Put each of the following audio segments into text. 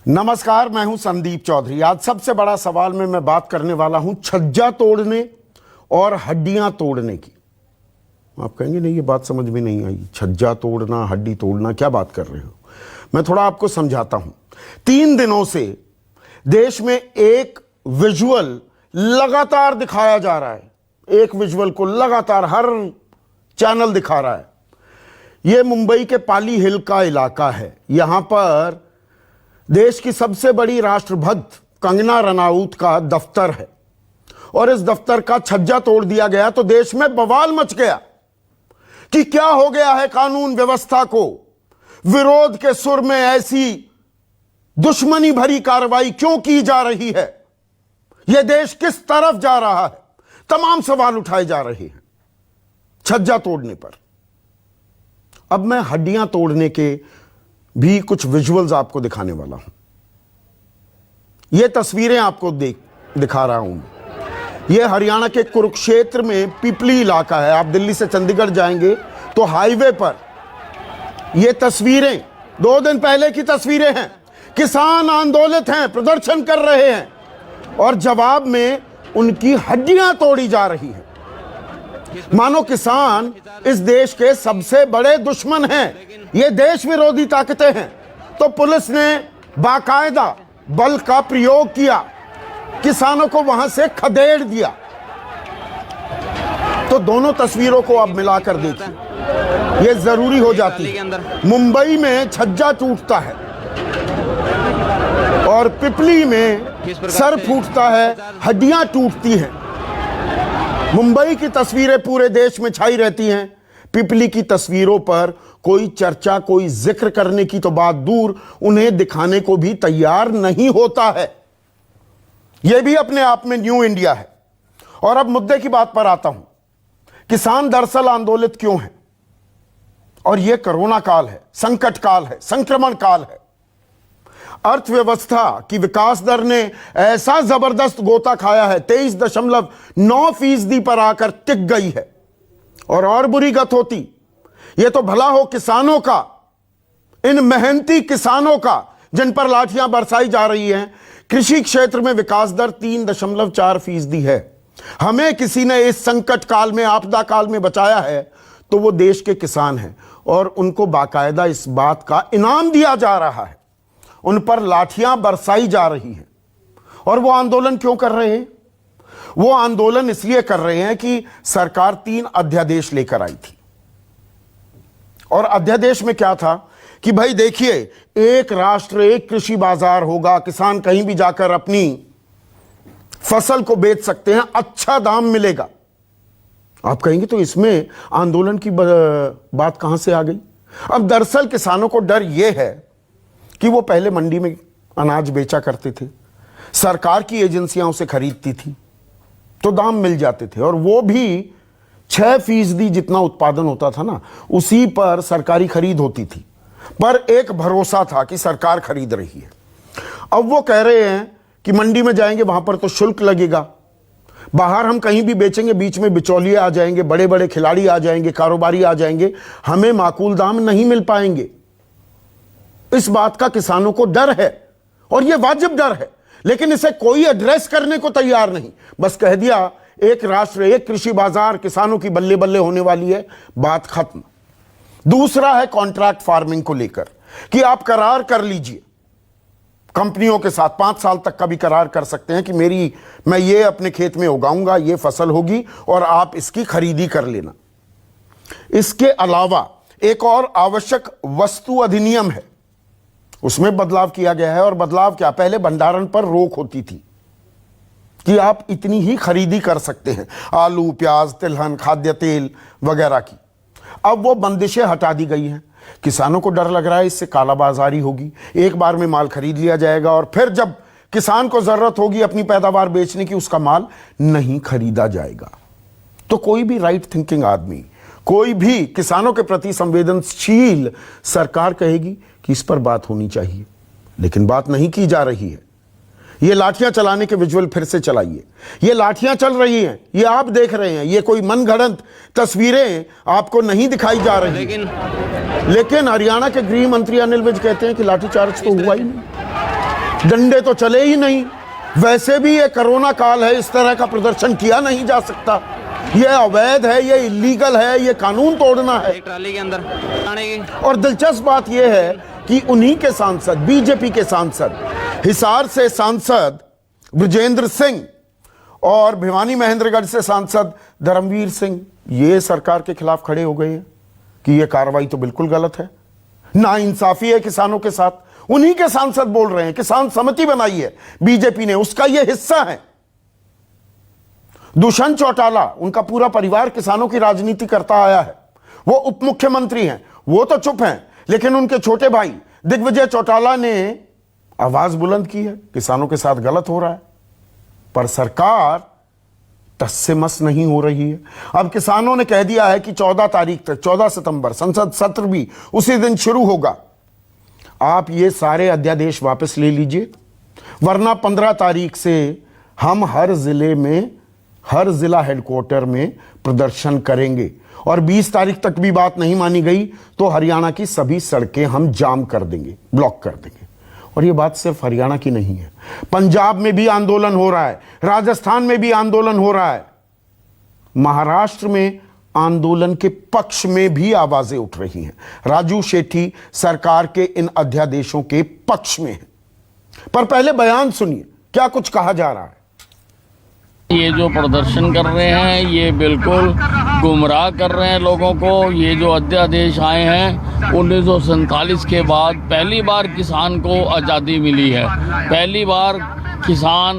नमस्कार, मैं हूं संदीप चौधरी। आज सबसे बड़ा सवाल में मैं बात करने वाला हूं छज्जा तोड़ने और हड्डियां तोड़ने की। आप कहेंगे नहीं, ये बात समझ में नहीं आई, छज्जा तोड़ना हड्डी तोड़ना, क्या बात कर रहे हो? मैं थोड़ा आपको समझाता हूं। 3 दिनों से देश में एक विजुअल लगातार दिखाया जा रहा है, एक विजुअल को लगातार हर चैनल दिखा रहा है। यह मुंबई के पाली हिल का इलाका है। यहां पर देश की सबसे बड़ी राष्ट्रभक्त कंगना रनाउत का दफ्तर है और इस दफ्तर का छज्जा तोड़ दिया गया तो देश में बवाल मच गया कि क्या हो गया है कानून व्यवस्था को। विरोध के सुर में ऐसी दुश्मनी भरी कार्रवाई क्यों की जा रही है? यह देश किस तरफ जा रहा है? तमाम सवाल उठाए जा रहे हैं छज्जा तोड़ने पर। अब मैं हड्डियां तोड़ने के भी कुछ विजुअल्स आपको दिखाने वाला हूं। यह तस्वीरें आपको दिखा रहा हूं। यह हरियाणा के कुरुक्षेत्र में पिपली इलाका है। आप दिल्ली से चंडीगढ़ जाएंगे तो हाईवे पर यह तस्वीरें 2 दिन पहले की तस्वीरें हैं। किसान आंदोलित हैं, प्रदर्शन कर रहे हैं और जवाब में उनकी हड्डियां तोड़ी जा रही हैं। मानो किसान इस देश के सबसे बड़े दुश्मन हैं, ये देश विरोधी ताकतें हैं। तो पुलिस ने बाकायदा बल का प्रयोग किया, किसानों को वहां से खदेड़ दिया। तो दोनों तस्वीरों को अब मिलाकर देखिए, ये जरूरी हो जाती है। मुंबई में छज्जा टूटता है और पिपली में सर फूटता है, हड्डियां टूटती हैं। मुंबई की तस्वीरें पूरे देश में छाई रहती हैं, पिपली की तस्वीरों पर कोई चर्चा, कोई जिक्र करने की तो बात दूर, उन्हें दिखाने को भी तैयार नहीं होता है। यह भी अपने आप में न्यू इंडिया है। और अब मुद्दे की बात पर आता हूं। किसान दरअसल आंदोलित क्यों हैं? और यह कोरोना काल है, संकट काल है, संक्रमण काल है। अर्थव्यवस्था की विकास दर ने ऐसा जबरदस्त गोता खाया है, 23.9% पर आकर टिक गई है। और बुरी गत होती, यह तो भला हो किसानों का, इन मेहनती किसानों का जिन पर लाठियां बरसाई जा रही हैं। कृषि क्षेत्र में विकास दर 3.4% है। हमें किसी ने इस संकट काल में, आपदा काल में बचाया है तो वो देश के किसान हैं और उनको बाकायदा इस बात का इनाम दिया जा रहा है। उन पर लाठियां बरसाई जा रही हैं। और वो आंदोलन क्यों कर रहे हैं? वो आंदोलन इसलिए कर रहे हैं कि सरकार 3 अध्यादेश लेकर आई थी। और अध्यादेश में क्या था कि भाई देखिए, एक राष्ट्र एक कृषि बाजार होगा, किसान कहीं भी जाकर अपनी फसल को बेच सकते हैं, अच्छा दाम मिलेगा। आप कहेंगे तो इसमें आंदोलन की बात कहां से आ गई? अब दरअसल किसानों को डर यह है कि वो पहले मंडी में अनाज बेचा करते थे, सरकार की एजेंसियां उसे खरीदती थी तो दाम मिल जाते थे, और वो भी 6% जितना उत्पादन होता था ना, उसी पर सरकारी खरीद होती थी। पर एक भरोसा था कि सरकार खरीद रही है। अब वो कह रहे हैं कि मंडी में जाएंगे वहां पर तो शुल्क लगेगा, बाहर हम कहीं भी बेचेंगे बीच में बिचौलिए आ जाएंगे, बड़े बड़े खिलाड़ी आ जाएंगे, कारोबारी आ जाएंगे, हमें माकूल दाम नहीं मिल पाएंगे। इस बात का किसानों को डर है और यह वाजिब डर है, लेकिन इसे कोई एड्रेस करने को तैयार नहीं। बस कह दिया एक राष्ट्र एक कृषि बाजार, किसानों की बल्ले बल्ले होने वाली है, बात खत्म। दूसरा है कॉन्ट्रैक्ट फार्मिंग को लेकर कि आप करार कर लीजिए कंपनियों के साथ, 5 साल तक का भी करार कर सकते हैं कि मैं ये अपने खेत में उगाऊंगा, ये फसल होगी और आप इसकी खरीदी कर लेना। इसके अलावा एक और आवश्यक वस्तु अधिनियम है, उसमें बदलाव किया गया है। और बदलाव क्या? पहले भंडारण पर रोक होती थी कि आप इतनी ही खरीदी कर सकते हैं, आलू, प्याज, तिलहन, खाद्य तेल वगैरह की। अब वो बंदिशें हटा दी गई हैं। किसानों को डर लग रहा है इससे कालाबाजारी होगी, एक बार में माल खरीद लिया जाएगा और फिर जब किसान को जरूरत होगी अपनी पैदावार बेचने की, उसका माल नहीं खरीदा जाएगा। तो कोई भी राइट थिंकिंग आदमी, कोई भी किसानों के प्रति संवेदनशील सरकार कहेगी कि इस पर बात होनी चाहिए, लेकिन बात नहीं की जा रही है। ये लाठियां चलाने के विजुअल फिर से चलाइए। ये लाठियां चल रही हैं, ये आप देख रहे हैं, ये कोई मनगढ़ंत तस्वीरें आपको नहीं दिखाई जा रही। लेकिन हरियाणा के गृह मंत्री अनिल विज कहते हैं कि लाठीचार्ज तो हुआ ही नहीं। डंडे तो चले ही नहीं, वैसे भी ये कोरोना काल है, इस तरह का प्रदर्शन किया नहीं जा सकता। ये अवैध है, ये इलीगल है, ये कानून तोड़ना है। एक ट्राली के अंदर आने की। और दिलचस्प बात यह है कि उन्हीं के सांसद, बीजेपी के सांसद, हिसार से सांसद ब्रजेंद्र सिंह और भिवानी महेंद्रगढ़ से सांसद धर्मवीर सिंह, ये सरकार के खिलाफ खड़े हो गए हैं कि यह कार्रवाई तो बिल्कुल गलत है, नाइंसाफी है किसानों के साथ। उन्हीं के सांसद बोल रहे हैं, किसान समिति बनाई है बीजेपी ने, उसका यह हिस्सा है। दुष्यंत चौटाला, उनका पूरा परिवार किसानों की राजनीति करता आया है, वो उप मुख्यमंत्री हैं, वो तो चुप हैं, लेकिन उनके छोटे भाई दिग्विजय चौटाला ने आवाज बुलंद की है, किसानों के साथ गलत हो रहा है, पर सरकार टस से मस नहीं हो रही है। अब किसानों ने कह दिया है कि 14 तारीख तक, 14 सितंबर संसद सत्र भी उसी दिन शुरू होगा, आप ये सारे अध्यादेश वापस ले लीजिए, वरना 15 तारीख से हम हर जिले में, हर जिला हेडक्वार्टर में प्रदर्शन करेंगे। और 20 तारीख तक भी बात नहीं मानी गई तो हरियाणा की सभी सड़कें हम जाम कर देंगे, ब्लॉक कर देंगे। और ये बात सिर्फ हरियाणा की नहीं है, पंजाब में भी आंदोलन हो रहा है, राजस्थान में भी आंदोलन हो रहा है, महाराष्ट्र में आंदोलन के पक्ष में भी आवाजें उठ रही हैं। राजू शेट्टी सरकार के इन अध्यादेशों के पक्ष में है। पर पहले बयान सुनिए, क्या कुछ कहा जा रहा है। ये जो प्रदर्शन कर रहे हैं ये बिल्कुल गुमराह कर रहे हैं लोगों को। ये जो अध्यादेश आए हैं 1947 के बाद पहली बार किसान को आज़ादी मिली है। पहली बार किसान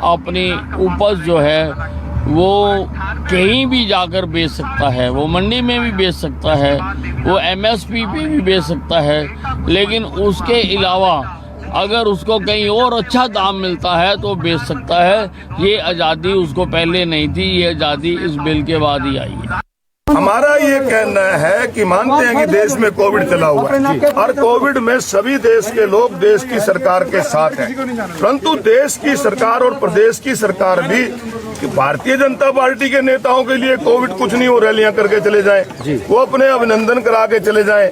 अपनी उपज जो है वो कहीं भी जाकर बेच सकता है, वो मंडी में भी बेच सकता है, वो एमएसपी पे भी बेच सकता है, लेकिन उसके अलावा अगर उसको कहीं और अच्छा दाम मिलता है तो बेच सकता है। ये आज़ादी उसको पहले नहीं थी, ये आज़ादी इस बिल के बाद ही आई है। हमारा ये कहना है कि मानते हैं कि देश में कोविड चला हुआ है और कोविड में सभी देश के लोग देश की सरकार के साथ हैं, परंतु देश की सरकार और प्रदेश की सरकार भी भारतीय जनता पार्टी के नेताओं के लिए कोविड कुछ नहीं हो, रैलियां करके चले जाएं, वो अपने अभिनंदन करा के चले जाएं,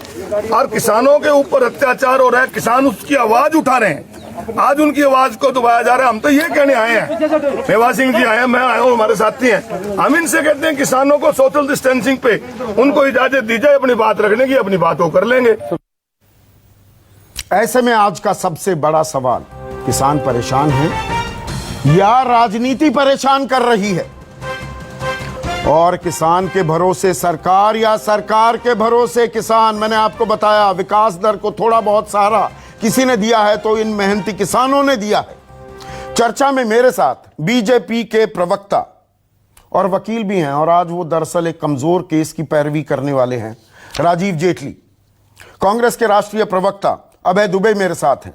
और किसानों के ऊपर अत्याचार हो रहा है, किसान उसकी आवाज उठा रहे हैं, आज उनकी आवाज को दबाया जा रहा है। हम तो ये कहने आए हैं, मेवा सिंह जी आए हैं, मैं आया हूँ, हमारे साथी हैं, हम इनसे कहते हैं किसानों को सोशल डिस्टेंसिंग पे उनको इजाजत दी जाए, अपनी बात रखने की, अपनी बात वो कर लेंगे। ऐसे में आज का सबसे बड़ा सवाल, किसान परेशान है या राजनीति परेशान कर रही है, और किसान के भरोसे सरकार या सरकार के भरोसे किसान। मैंने आपको बताया विकास दर को थोड़ा बहुत सहारा किसी ने दिया है तो इन मेहनती किसानों ने दिया है। चर्चा में मेरे साथ बीजेपी के प्रवक्ता और वकील भी हैं, और आज वो दरअसल एक कमजोर केस की पैरवी करने वाले हैं, राजीव जेटली। कांग्रेस के राष्ट्रीय प्रवक्ता अभय दुबे मेरे साथ हैं।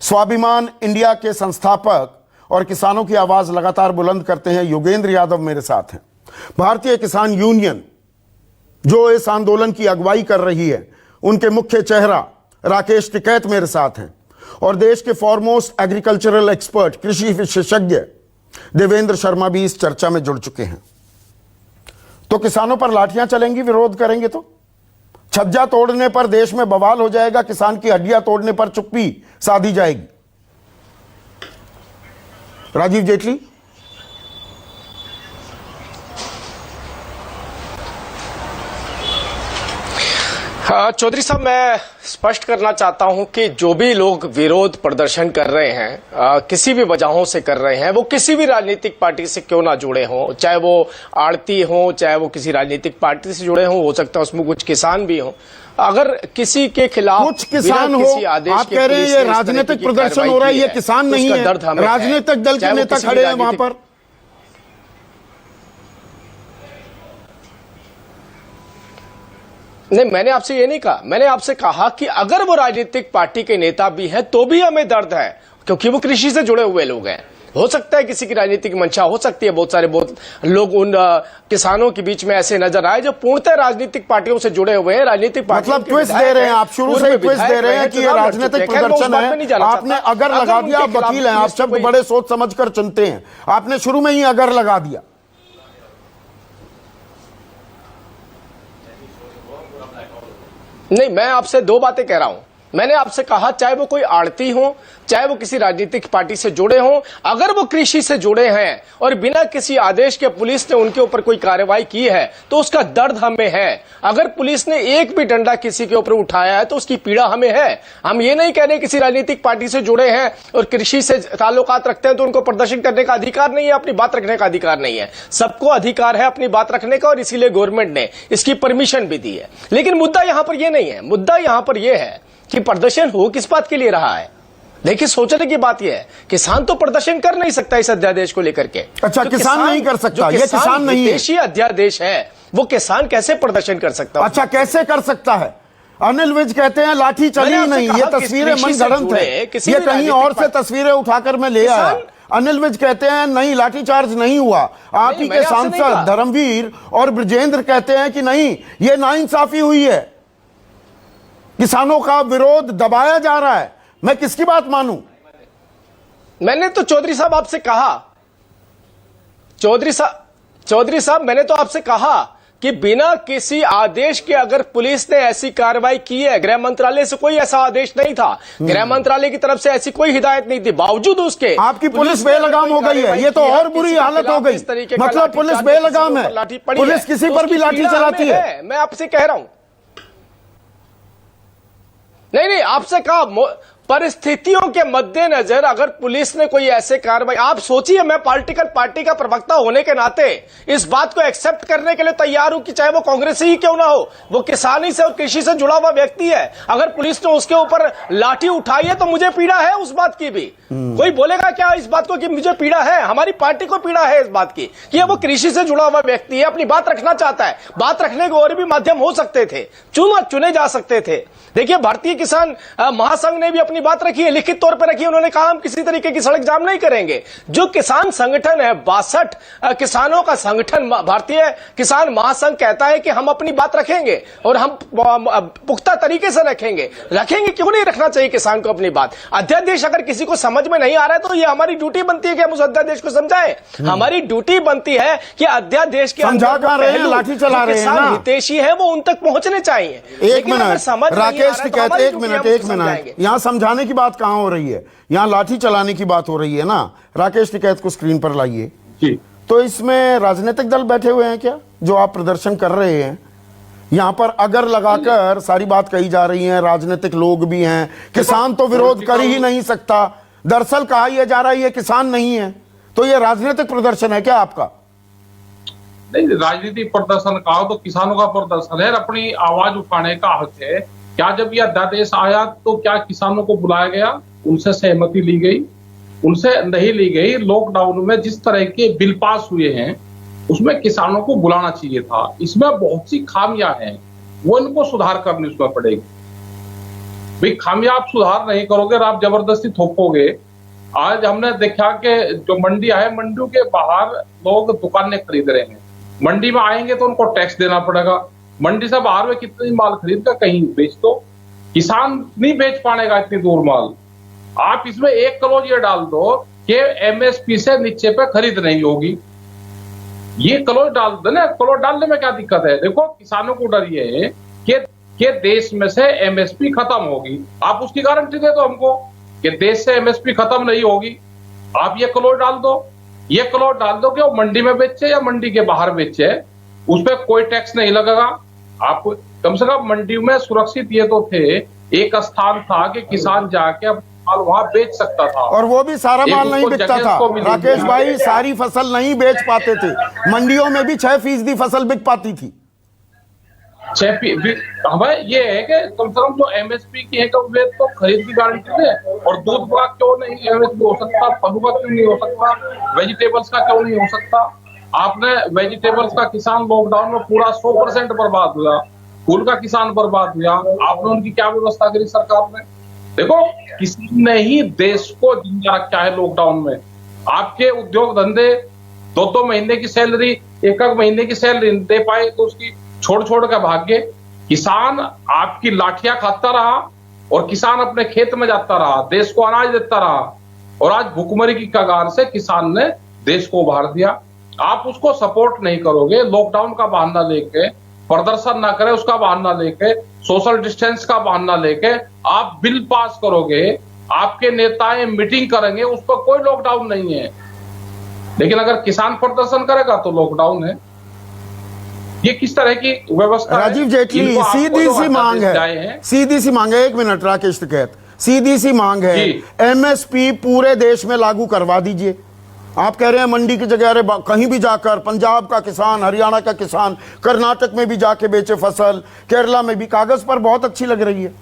स्वाभिमान इंडिया के संस्थापक और किसानों की आवाज लगातार बुलंद करते हैं योगेंद्र यादव मेरे साथ हैं। भारतीय किसान यूनियन जो इस आंदोलन की अगुवाई कर रही है, उनके मुख्य चेहरा राकेश टिकैत मेरे साथ हैं, और देश के फॉरमोस्ट एग्रीकल्चरल एक्सपर्ट, कृषि विशेषज्ञ देवेंद्र शर्मा भी इस चर्चा में जुड़ चुके हैं। तो किसानों पर लाठियां चलेंगी, विरोध करेंगे तो छज्जा तोड़ने पर देश में बवाल हो जाएगा, किसान की हड्डियां तोड़ने पर चुप्पी साधी जाएगी। राजीव जेटली। चौधरी साहब, मैं स्पष्ट करना चाहता हूं कि जो भी लोग विरोध प्रदर्शन कर रहे हैं, किसी भी वजहों से कर रहे हैं, वो किसी भी राजनीतिक पार्टी से क्यों ना जुड़े हों, चाहे वो आड़ती हों, चाहे वो किसी राजनीतिक पार्टी से जुड़े हों, हो सकता है उसमें कुछ किसान भी हों, अगर किसी के खिलाफ कुछ किसान हो, आप कह रहे हैं ये राजनीतिक प्रदर्शन हो रहा है, ये किसान नहीं है, राजनीतिक दल के नेता खड़े हैं वहां पर। नहीं, मैंने आपसे ये नहीं कहा, मैंने आपसे कहा कि अगर वो राजनीतिक पार्टी के नेता भी हैं तो भी हमें दर्द है, क्योंकि वो कृषि से जुड़े हुए लोग हैं। हो सकता है किसी की राजनीतिक मंशा हो सकती है, बहुत लोग उन किसानों के बीच में ऐसे नजर आए जो पूर्णतः राजनीतिक पार्टियों से जुड़े हुए हैं, राजनीतिक पार्टियों मतलब ट्विस्ट दे रहे हैं आप, शुरू से ट्विस्ट दे रहे हैं कि ये राजनीतिक प्रदर्शन है। आपने अगर लगा दिया, आप वकील हैं, आप शब्द बड़े सोच समझ कर चुनते हैं, आपने शुरू में ही अगर लगा दिया। नहीं, मैं आपसे दो बातें कह रहा हूं। मैंने आपसे कहा, चाहे वो कोई आड़ती हो, चाहे वो किसी राजनीतिक पार्टी से जुड़े हों, अगर वो कृषि से जुड़े हैं और बिना किसी आदेश के पुलिस ने उनके ऊपर कोई कार्रवाई की है तो उसका दर्द हमें है। अगर पुलिस ने एक भी डंडा किसी के ऊपर उठाया है तो उसकी पीड़ा हमें है। हम ये नहीं कह रहे किसी राजनीतिक पार्टी से जुड़े हैं और कृषि से ताल्लुकात रखते हैं तो उनको प्रदर्शन करने का अधिकार नहीं है, अपनी बात रखने का अधिकार नहीं है। सबको अधिकार है अपनी बात रखने का और इसीलिए गवर्नमेंट ने इसकी परमिशन भी दी है। लेकिन मुद्दा यहां पर यह नहीं है, मुद्दा यहां पर यह है कि प्रदर्शन हो किस बात के लिए रहा है। देखिए, सोचने की बात यह है, किसान तो प्रदर्शन कर नहीं सकता इस अध्यादेश को लेकर के। अच्छा, किसान नहीं कर सकता, ये किसान नहीं है, देशी अध्यादेश है, वो किसान कैसे प्रदर्शन कर सकता है? अच्छा, कैसे कर सकता है? अनिल विज कहते हैं लाठी चली नहीं, ये तस्वीरें मनगढ़ंत है, ये कहीं और से तस्वीरें उठाकर मैं ले आया। अनिल विज कहते हैं नहीं, लाठीचार्ज नहीं हुआ। आप ही के सांसद धर्मवीर और ब्रजेंद्र कहते हैं कि नहीं, ये नाइंसाफी हुई है, किसानों का विरोध दबाया जा रहा है। मैं किसकी बात मानूं? मैंने तो चौधरी साहब आपसे कहा, चौधरी साहब मैंने तो आपसे कहा कि बिना किसी आदेश के अगर पुलिस ने ऐसी कार्रवाई की है, गृह मंत्रालय से कोई ऐसा आदेश नहीं था, गृह मंत्रालय की तरफ से ऐसी कोई हिदायत नहीं थी, बावजूद उसके आपकी पुलिस बेलगाम हो गई है। ये तो और बुरी हालत हो गई, मतलब पुलिस बेलगाम है, पुलिस किसी पर भी लाठी चलाती है। मैं आपसे कह रहा हूं, नहीं, आपसे कहा परिस्थितियों के मद्देनजर अगर पुलिस ने कोई ऐसे कार्रवाई, आप सोचिए, मैं पॉलिटिकल पार्टी का प्रवक्ता होने के नाते इस बात को एक्सेप्ट करने के लिए तैयार हूं कि चाहे वो कांग्रेस ही क्यों ना हो, वो किसानी से और कृषि से जुड़ा हुआ व्यक्ति है, अगर पुलिस ने उसके ऊपर लाठी उठाई है तो मुझे पीड़ा है उस बात की भी। कोई बोलेगा क्या इस बात को कि मुझे पीड़ा है? हमारी पार्टी को पीड़ा है इस बात की कि वो कृषि से जुड़ा हुआ व्यक्ति है, अपनी बात रखना चाहता है। बात रखने के और भी माध्यम हो सकते थे, चुने जा सकते थे। देखिए, भारतीय किसान महासंघ ने भी अपनी बात रखी है, लिखित तौर पर रखी है। उन्होंने कहा हम किसी तरीके की सड़क जाम नहीं करेंगे। जो किसान संगठन है, 62 किसानों का संगठन भारतीय किसान महासंघ कहता है कि हम अपनी बात रखेंगे और हम पुख्ता तरीके से रखेंगे। क्यों नहीं रखना चाहिए किसान को अपनी बात? अध्यादेश अगर किसी को समझ में नहीं आ रहा है तो ये हमारी ड्यूटी बनती है कि हम उस अध्यादेश को समझाएं। हमारी ड्यूटी बनती है कि अध्यादेश के समझा कर रहे हैं, लाठी चला रहे हैं ना, हितैषी है वो उन तक पहुंचने चाहिए। एक मिनट राकेश टिकैत, एक मिनट, यहां समझाने की बात कहां हो रही है? यहां लाठी चलाने की बात हो रही है ना। राकेश टिकैत को स्क्रीन पर लाइए। तो इसमें राजनीतिक दल बैठे हुए हैं क्या, जो आप प्रदर्शन कर रहे हैं? यहां पर अगर लगाकर सारी बात कही जा रही है, राजनीतिक लोग भी हैं, किसान तो विरोध कर ही नहीं सकता। दरअसल कहा यह जा रहा है ये किसान नहीं है, तो ये राजनीतिक प्रदर्शन है क्या आपका? नहीं, राजनीतिक प्रदर्शन का तो किसानों का प्रदर्शन है, अपनी आवाज उठाने का हक है। क्या जब यह अध्यादेश आया तो क्या किसानों को बुलाया गया, उनसे सहमति ली गई? उनसे नहीं ली गई। लॉकडाउन में जिस तरह के बिल पास हुए हैं उसमें किसानों को बुलाना चाहिए था। इसमें बहुत सी खामियां हैं, वो इनको सुधार करनी उसमें पड़ेगी। भाई, खामियां आप सुधार नहीं करोगे और आप जबरदस्ती थोपोगे। आज हमने देखा कि जो मंडियां है, मंडियों के बाहर लोग दुकानें खरीद रहे हैं, मंडी में आएंगे तो उनको टैक्स देना पड़ेगा। मंडी से बाहर में कितनी माल खरीद कर कहीं बेच दो, किसान नहीं बेच पाएगा इतनी दूर माल। आप इसमें एक क्लॉज ये डाल दो कि एमएसपी से नीचे पे खरीद नहीं होगी, ये क्लॉज डाल दो ना। क्लॉज डालने में क्या दिक्कत है? देखो, किसानों को डर ये है कि देश में से एमएसपी खत्म होगी। आप उसकी गारंटी दे दो हमको कि देश से एमएसपी खत्म नहीं होगी। आप ये क्लॉज डाल दो, ये क्लॉज डाल दो कि वो मंडी में बेचे या मंडी के बाहर बेचे, उस पर कोई टैक्स नहीं लगेगा। आप कम से कम मंडी में सुरक्षित ये तो थे, एक स्थान था कि किसान जाके माल वहां बेच सकता था, और वो भी सारा माल नहीं बिकता था। राकेश भाई, सारी फसल नहीं बेच पाते थे, मंडियों में भी 6% फसल बिक पाती थी। हमें ये है कि कम से कम जो एमएसपी की है वे तो खरीद की गारंटी दे। और दूध का क्यों नहीं एमएसपी हो सकता, फलों का क्यों नहीं हो सकता, वेजिटेबल्स का क्यों नहीं हो सकता? आपने वेजिटेबल्स का किसान लॉकडाउन में पूरा 100% बर्बाद हुआ, फूल का किसान बर्बाद हुआ। आपने उनकी क्या व्यवस्था करी सरकार ने? देखो, किसी ने ही देश को जिंदा रखा है लॉकडाउन में। आपके उद्योग धंधे 2-2 महीने की सैलरी, 1-1 महीने की सैलरी दे पाए तो उसकी छोड़ कर भाग गए। किसान आपकी लाठियां खाता रहा और किसान अपने खेत में जाता रहा, देश को अनाज देता रहा, और आज भुखमरी की कगार से किसान ने देश को उभार दिया। आप उसको सपोर्ट नहीं करोगे, लॉकडाउन का बहाना लेके प्रदर्शन ना करे उसका बहाना लेके सोशल डिस्टेंस का बहाना लेके आप बिल पास करोगे, आपके नेताएं मीटिंग करेंगे, उस पर कोई लॉकडाउन नहीं है। लेकिन अगर किसान प्रदर्शन करेगा तो लॉकडाउन है। ये किस तरह की व्यवस्था है? राजीव जेटली, सीधी सी मांग है, सीधी सी मांग है, 1 मिनट राकेश टिकैत, सीधी सी मांग है, एमएसपी पूरे देश में लागू करवा दीजिए। आप कह रहे हैं मंडी की जगह, अरे कहीं भी जाकर पंजाब का किसान, हरियाणा का किसान, कर्नाटक में भी जाके बेचे फसल, केरला में भी, कागज पर बहुत अच्छी लग रही है,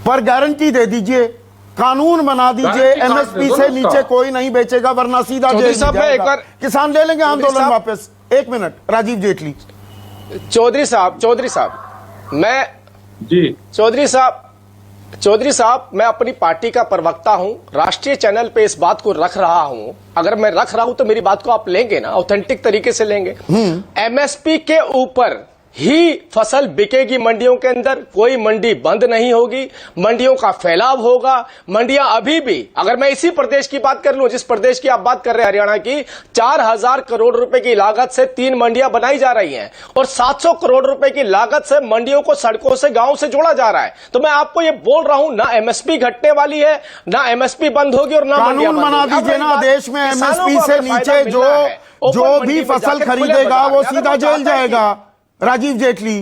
पर गारंटी दे दीजिए, कानून बना दीजिए, एमएसपी से नीचे कोई नहीं बेचेगा, वरना सीधा जेल जाएगा। किसान ले लेंगे आंदोलन वापस। 1 मिनट राजीव जेटली। चौधरी साहब मैं जी चौधरी साहब, मैं अपनी पार्टी का प्रवक्ता हूं, राष्ट्रीय चैनल पे इस बात को रख रहा हूं। अगर मैं रख रहा हूं तो मेरी बात को आप लेंगे ना, ऑथेंटिक तरीके से लेंगे। एमएसपी के ऊपर ही फसल बिकेगी मंडियों के अंदर, कोई मंडी बंद नहीं होगी, मंडियों का फैलाव होगा। मंडियां अभी भी, अगर मैं इसी प्रदेश की बात कर लूं, जिस प्रदेश की आप बात कर रहे हैं, हरियाणा की, 4000 करोड़ रुपए की लागत से 3 मंडियां बनाई जा रही हैं और 700 करोड़ रुपए की लागत से मंडियों को सड़कों से, गांव से जोड़ा जा रहा है। तो मैं आपको ये बोल रहा हूं, ना एमएसपी घटने वाली है, ना एमएसपी बंद होगी और ना कानून बना दीजिए ना, देश में एमएसपी से नीचे जो भी फसल खरीदेगा वो सीधा जेल जाएगा। राजीव जेटली,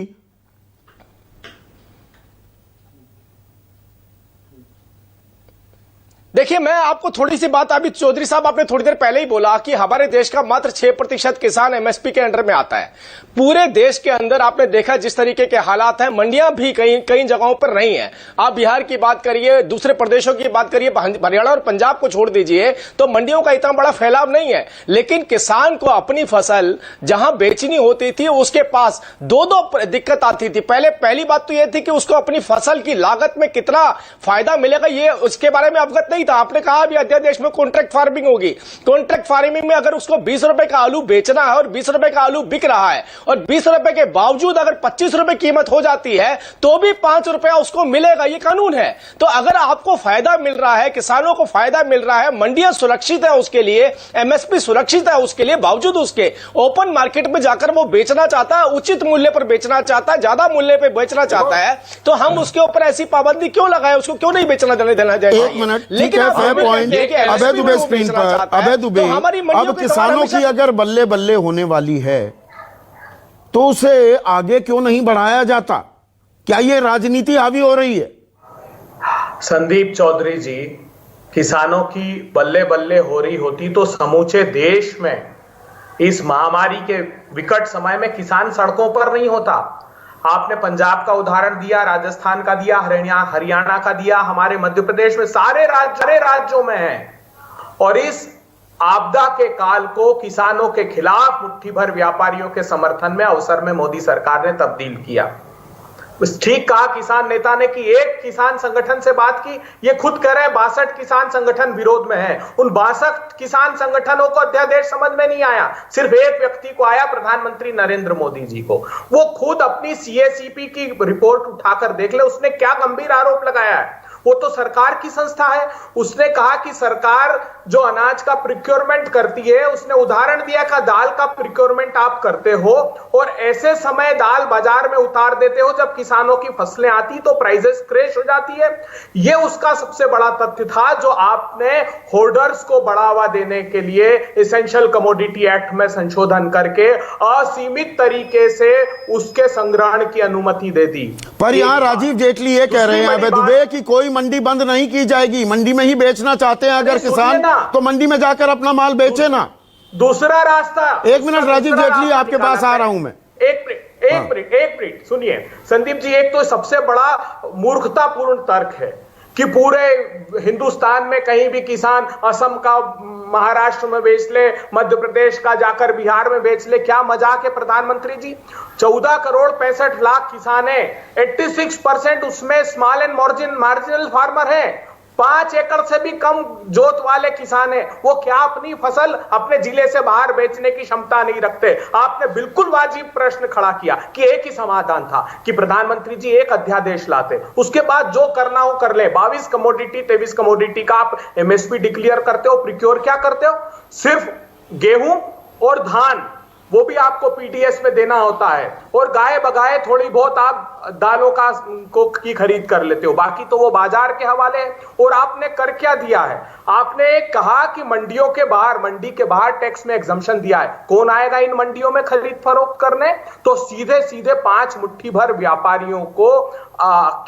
देखिए, मैं आपको थोड़ी सी बात, अभी चौधरी साहब आपने थोड़ी देर पहले ही बोला कि हमारे देश का मात्र 6% किसान एमएसपी के अंडर में आता है। पूरे देश के अंदर आपने देखा जिस तरीके के हालात हैं, मंडियां भी कई जगहों पर नहीं है। आप बिहार की बात करिए, दूसरे प्रदेशों की बात करिए, हरियाणा और पंजाब को छोड़ दीजिए, तो मंडियों का इतना बड़ा फैलाव नहीं है। लेकिन किसान को अपनी फसल जहां बेचनी होती थी, उसके पास दो दिक्कत आती थी। पहली बात तो यह थी कि उसको अपनी फसल की लागत में कितना फायदा मिलेगा, ये उसके बारे में अवगत नहीं था। आपने कहा अभी अध्यादेश में कॉन्ट्रैक्ट फार्मिंग होगी। कॉन्ट्रैक्ट फार्मिंग में अगर उसको 20 रुपए का आलू बेचना है और 20 रुपए का आलू बिक रहा है और 20 रुपए के बावजूद अगर 25 रुपए कीमत हो जाती है तो भी 5 रुपया उसको मिलेगा, ये कानून है। तो अगर आपको फायदा मिल रहा है, किसानों को फायदा मिल रहा है, मंडियां सुरक्षित है उसके लिए, एमएसपी सुरक्षित है उसके लिए, बावजूद उसके ओपन मार्केट में जाकर वो बेचना चाहता है, उचित मूल्य पर बेचना चाहता है, ज्यादा मूल्य पर बेचना चाहता है, तो हम उसके ऊपर ऐसी पाबंदी क्यों लगाए? उसको क्यों नहीं बेचना देना जाए? 1 मिनट, लेकिन अभय दुबे स्क्रीन पर, अभय दुबे, अब किसानों की अगर बल्ले बल्ले होने वाली है तो उसे आगे क्यों नहीं बढ़ाया जाता? क्या ये राजनीति हावी हो रही है? संदीप चौधरी जी, किसानों की बल्ले बल्ले हो रही होती तो समूचे देश में इस महामारी के विकट समय में किसान सड़कों पर नहीं होता। आपने पंजाब का उदाहरण दिया, राजस्थान का दिया, हरियाणा का दिया, हमारे मध्य प्रदेश में सारे राज्यों में है। और इस आपदा के काल को किसानों के खिलाफ मुट्ठी भर व्यापारियों के समर्थन में अवसर में मोदी सरकार ने तब्दील किया। ठीक कहा किसान नेता ने कि एक किसान संगठन से बात की, ये खुद कह रहे हैं 62 किसान संगठन विरोध में हैं। उन 62 किसान संगठनों को अध्यादेश समझ में नहीं आया, सिर्फ एक व्यक्ति को आया, प्रधानमंत्री नरेंद्र मोदी जी को। वो खुद अपनी सीएसीपी की रिपोर्ट उठाकर देख ले, उसने क्या गंभीर आरोप लगाया है। वो तो सरकार की संस्था है। उसने कहा कि सरकार जो अनाज का प्रिक्योरमेंट करती है, उसने उदाहरण दिया कि दाल का प्रिक्योरमेंट आप करते हो और ऐसे समय दाल बाजार में उतार देते हो जब किसानों की फसलें आती तो प्राइसेस क्रैश हो जाती है। ये उसका सबसे बड़ा तथ्य था जो आपने होल्डर्स को बढ़ावा देने के लिए एसेंशियल कमोडिटी एक्ट में संशोधन करके असीमित तरीके से उसके संग्रहण की अनुमति दे दी। पर यहां राजीव जेटली ये कह रहे हैं अभय दुबे कि कोई मंडी बंद नहीं की जाएगी, मंडी में ही बेचना चाहते हैं अगर किसान तो मंडी में जाकर अपना माल बेचे ना। दूसरा रास्ता, 1 मिनट राजीव जेटली, आपके पास आ रहा हूं मैं। एक मिनट सुनिए संदीप जी, एक तो सबसे बड़ा मूर्खतापूर्ण तर्क है कि पूरे हिंदुस्तान में कहीं भी किसान असम का महाराष्ट्र में बेच ले, मध्य प्रदेश का जाकर बिहार में बेच ले। क्या मजाक है प्रधानमंत्री जी? 14 करोड़ 65 लाख किसान है, 86% उसमें स्मॉल एंड मार्जिनल फार्मर है। 5 एकड़ से भी कम जोत वाले किसान हैं। वो क्या अपनी फसल अपने जिले से बाहर बेचने की क्षमता नहीं रखते? आपने बिल्कुल वाजिब प्रश्न खड़ा किया कि एक ही समाधान था कि प्रधानमंत्री जी एक अध्यादेश लाते, उसके बाद जो करना हो कर ले। 22 कमोडिटी 23 कमोडिटी का आप एमएसपी डिक्लेयर करते हो, प्रिक्योर क्या करते हो? सिर्फ गेहूं और धान वो भी आपको पीडीएस में देना होता है, और गाये बगाए थोड़ी बहुत आप दालों की खरीद कर लेते हो, बाकी तो वो बाजार के हवाले है। और आपने कर क्या दिया है? आपने कहा कि मंडी के बाहर टैक्स में एग्जम्पशन दिया है। कौन आएगा इन मंडियों में खरीद फरोख्त करने? तो सीधे सीधे 5 मुट्ठी भर व्यापारियों को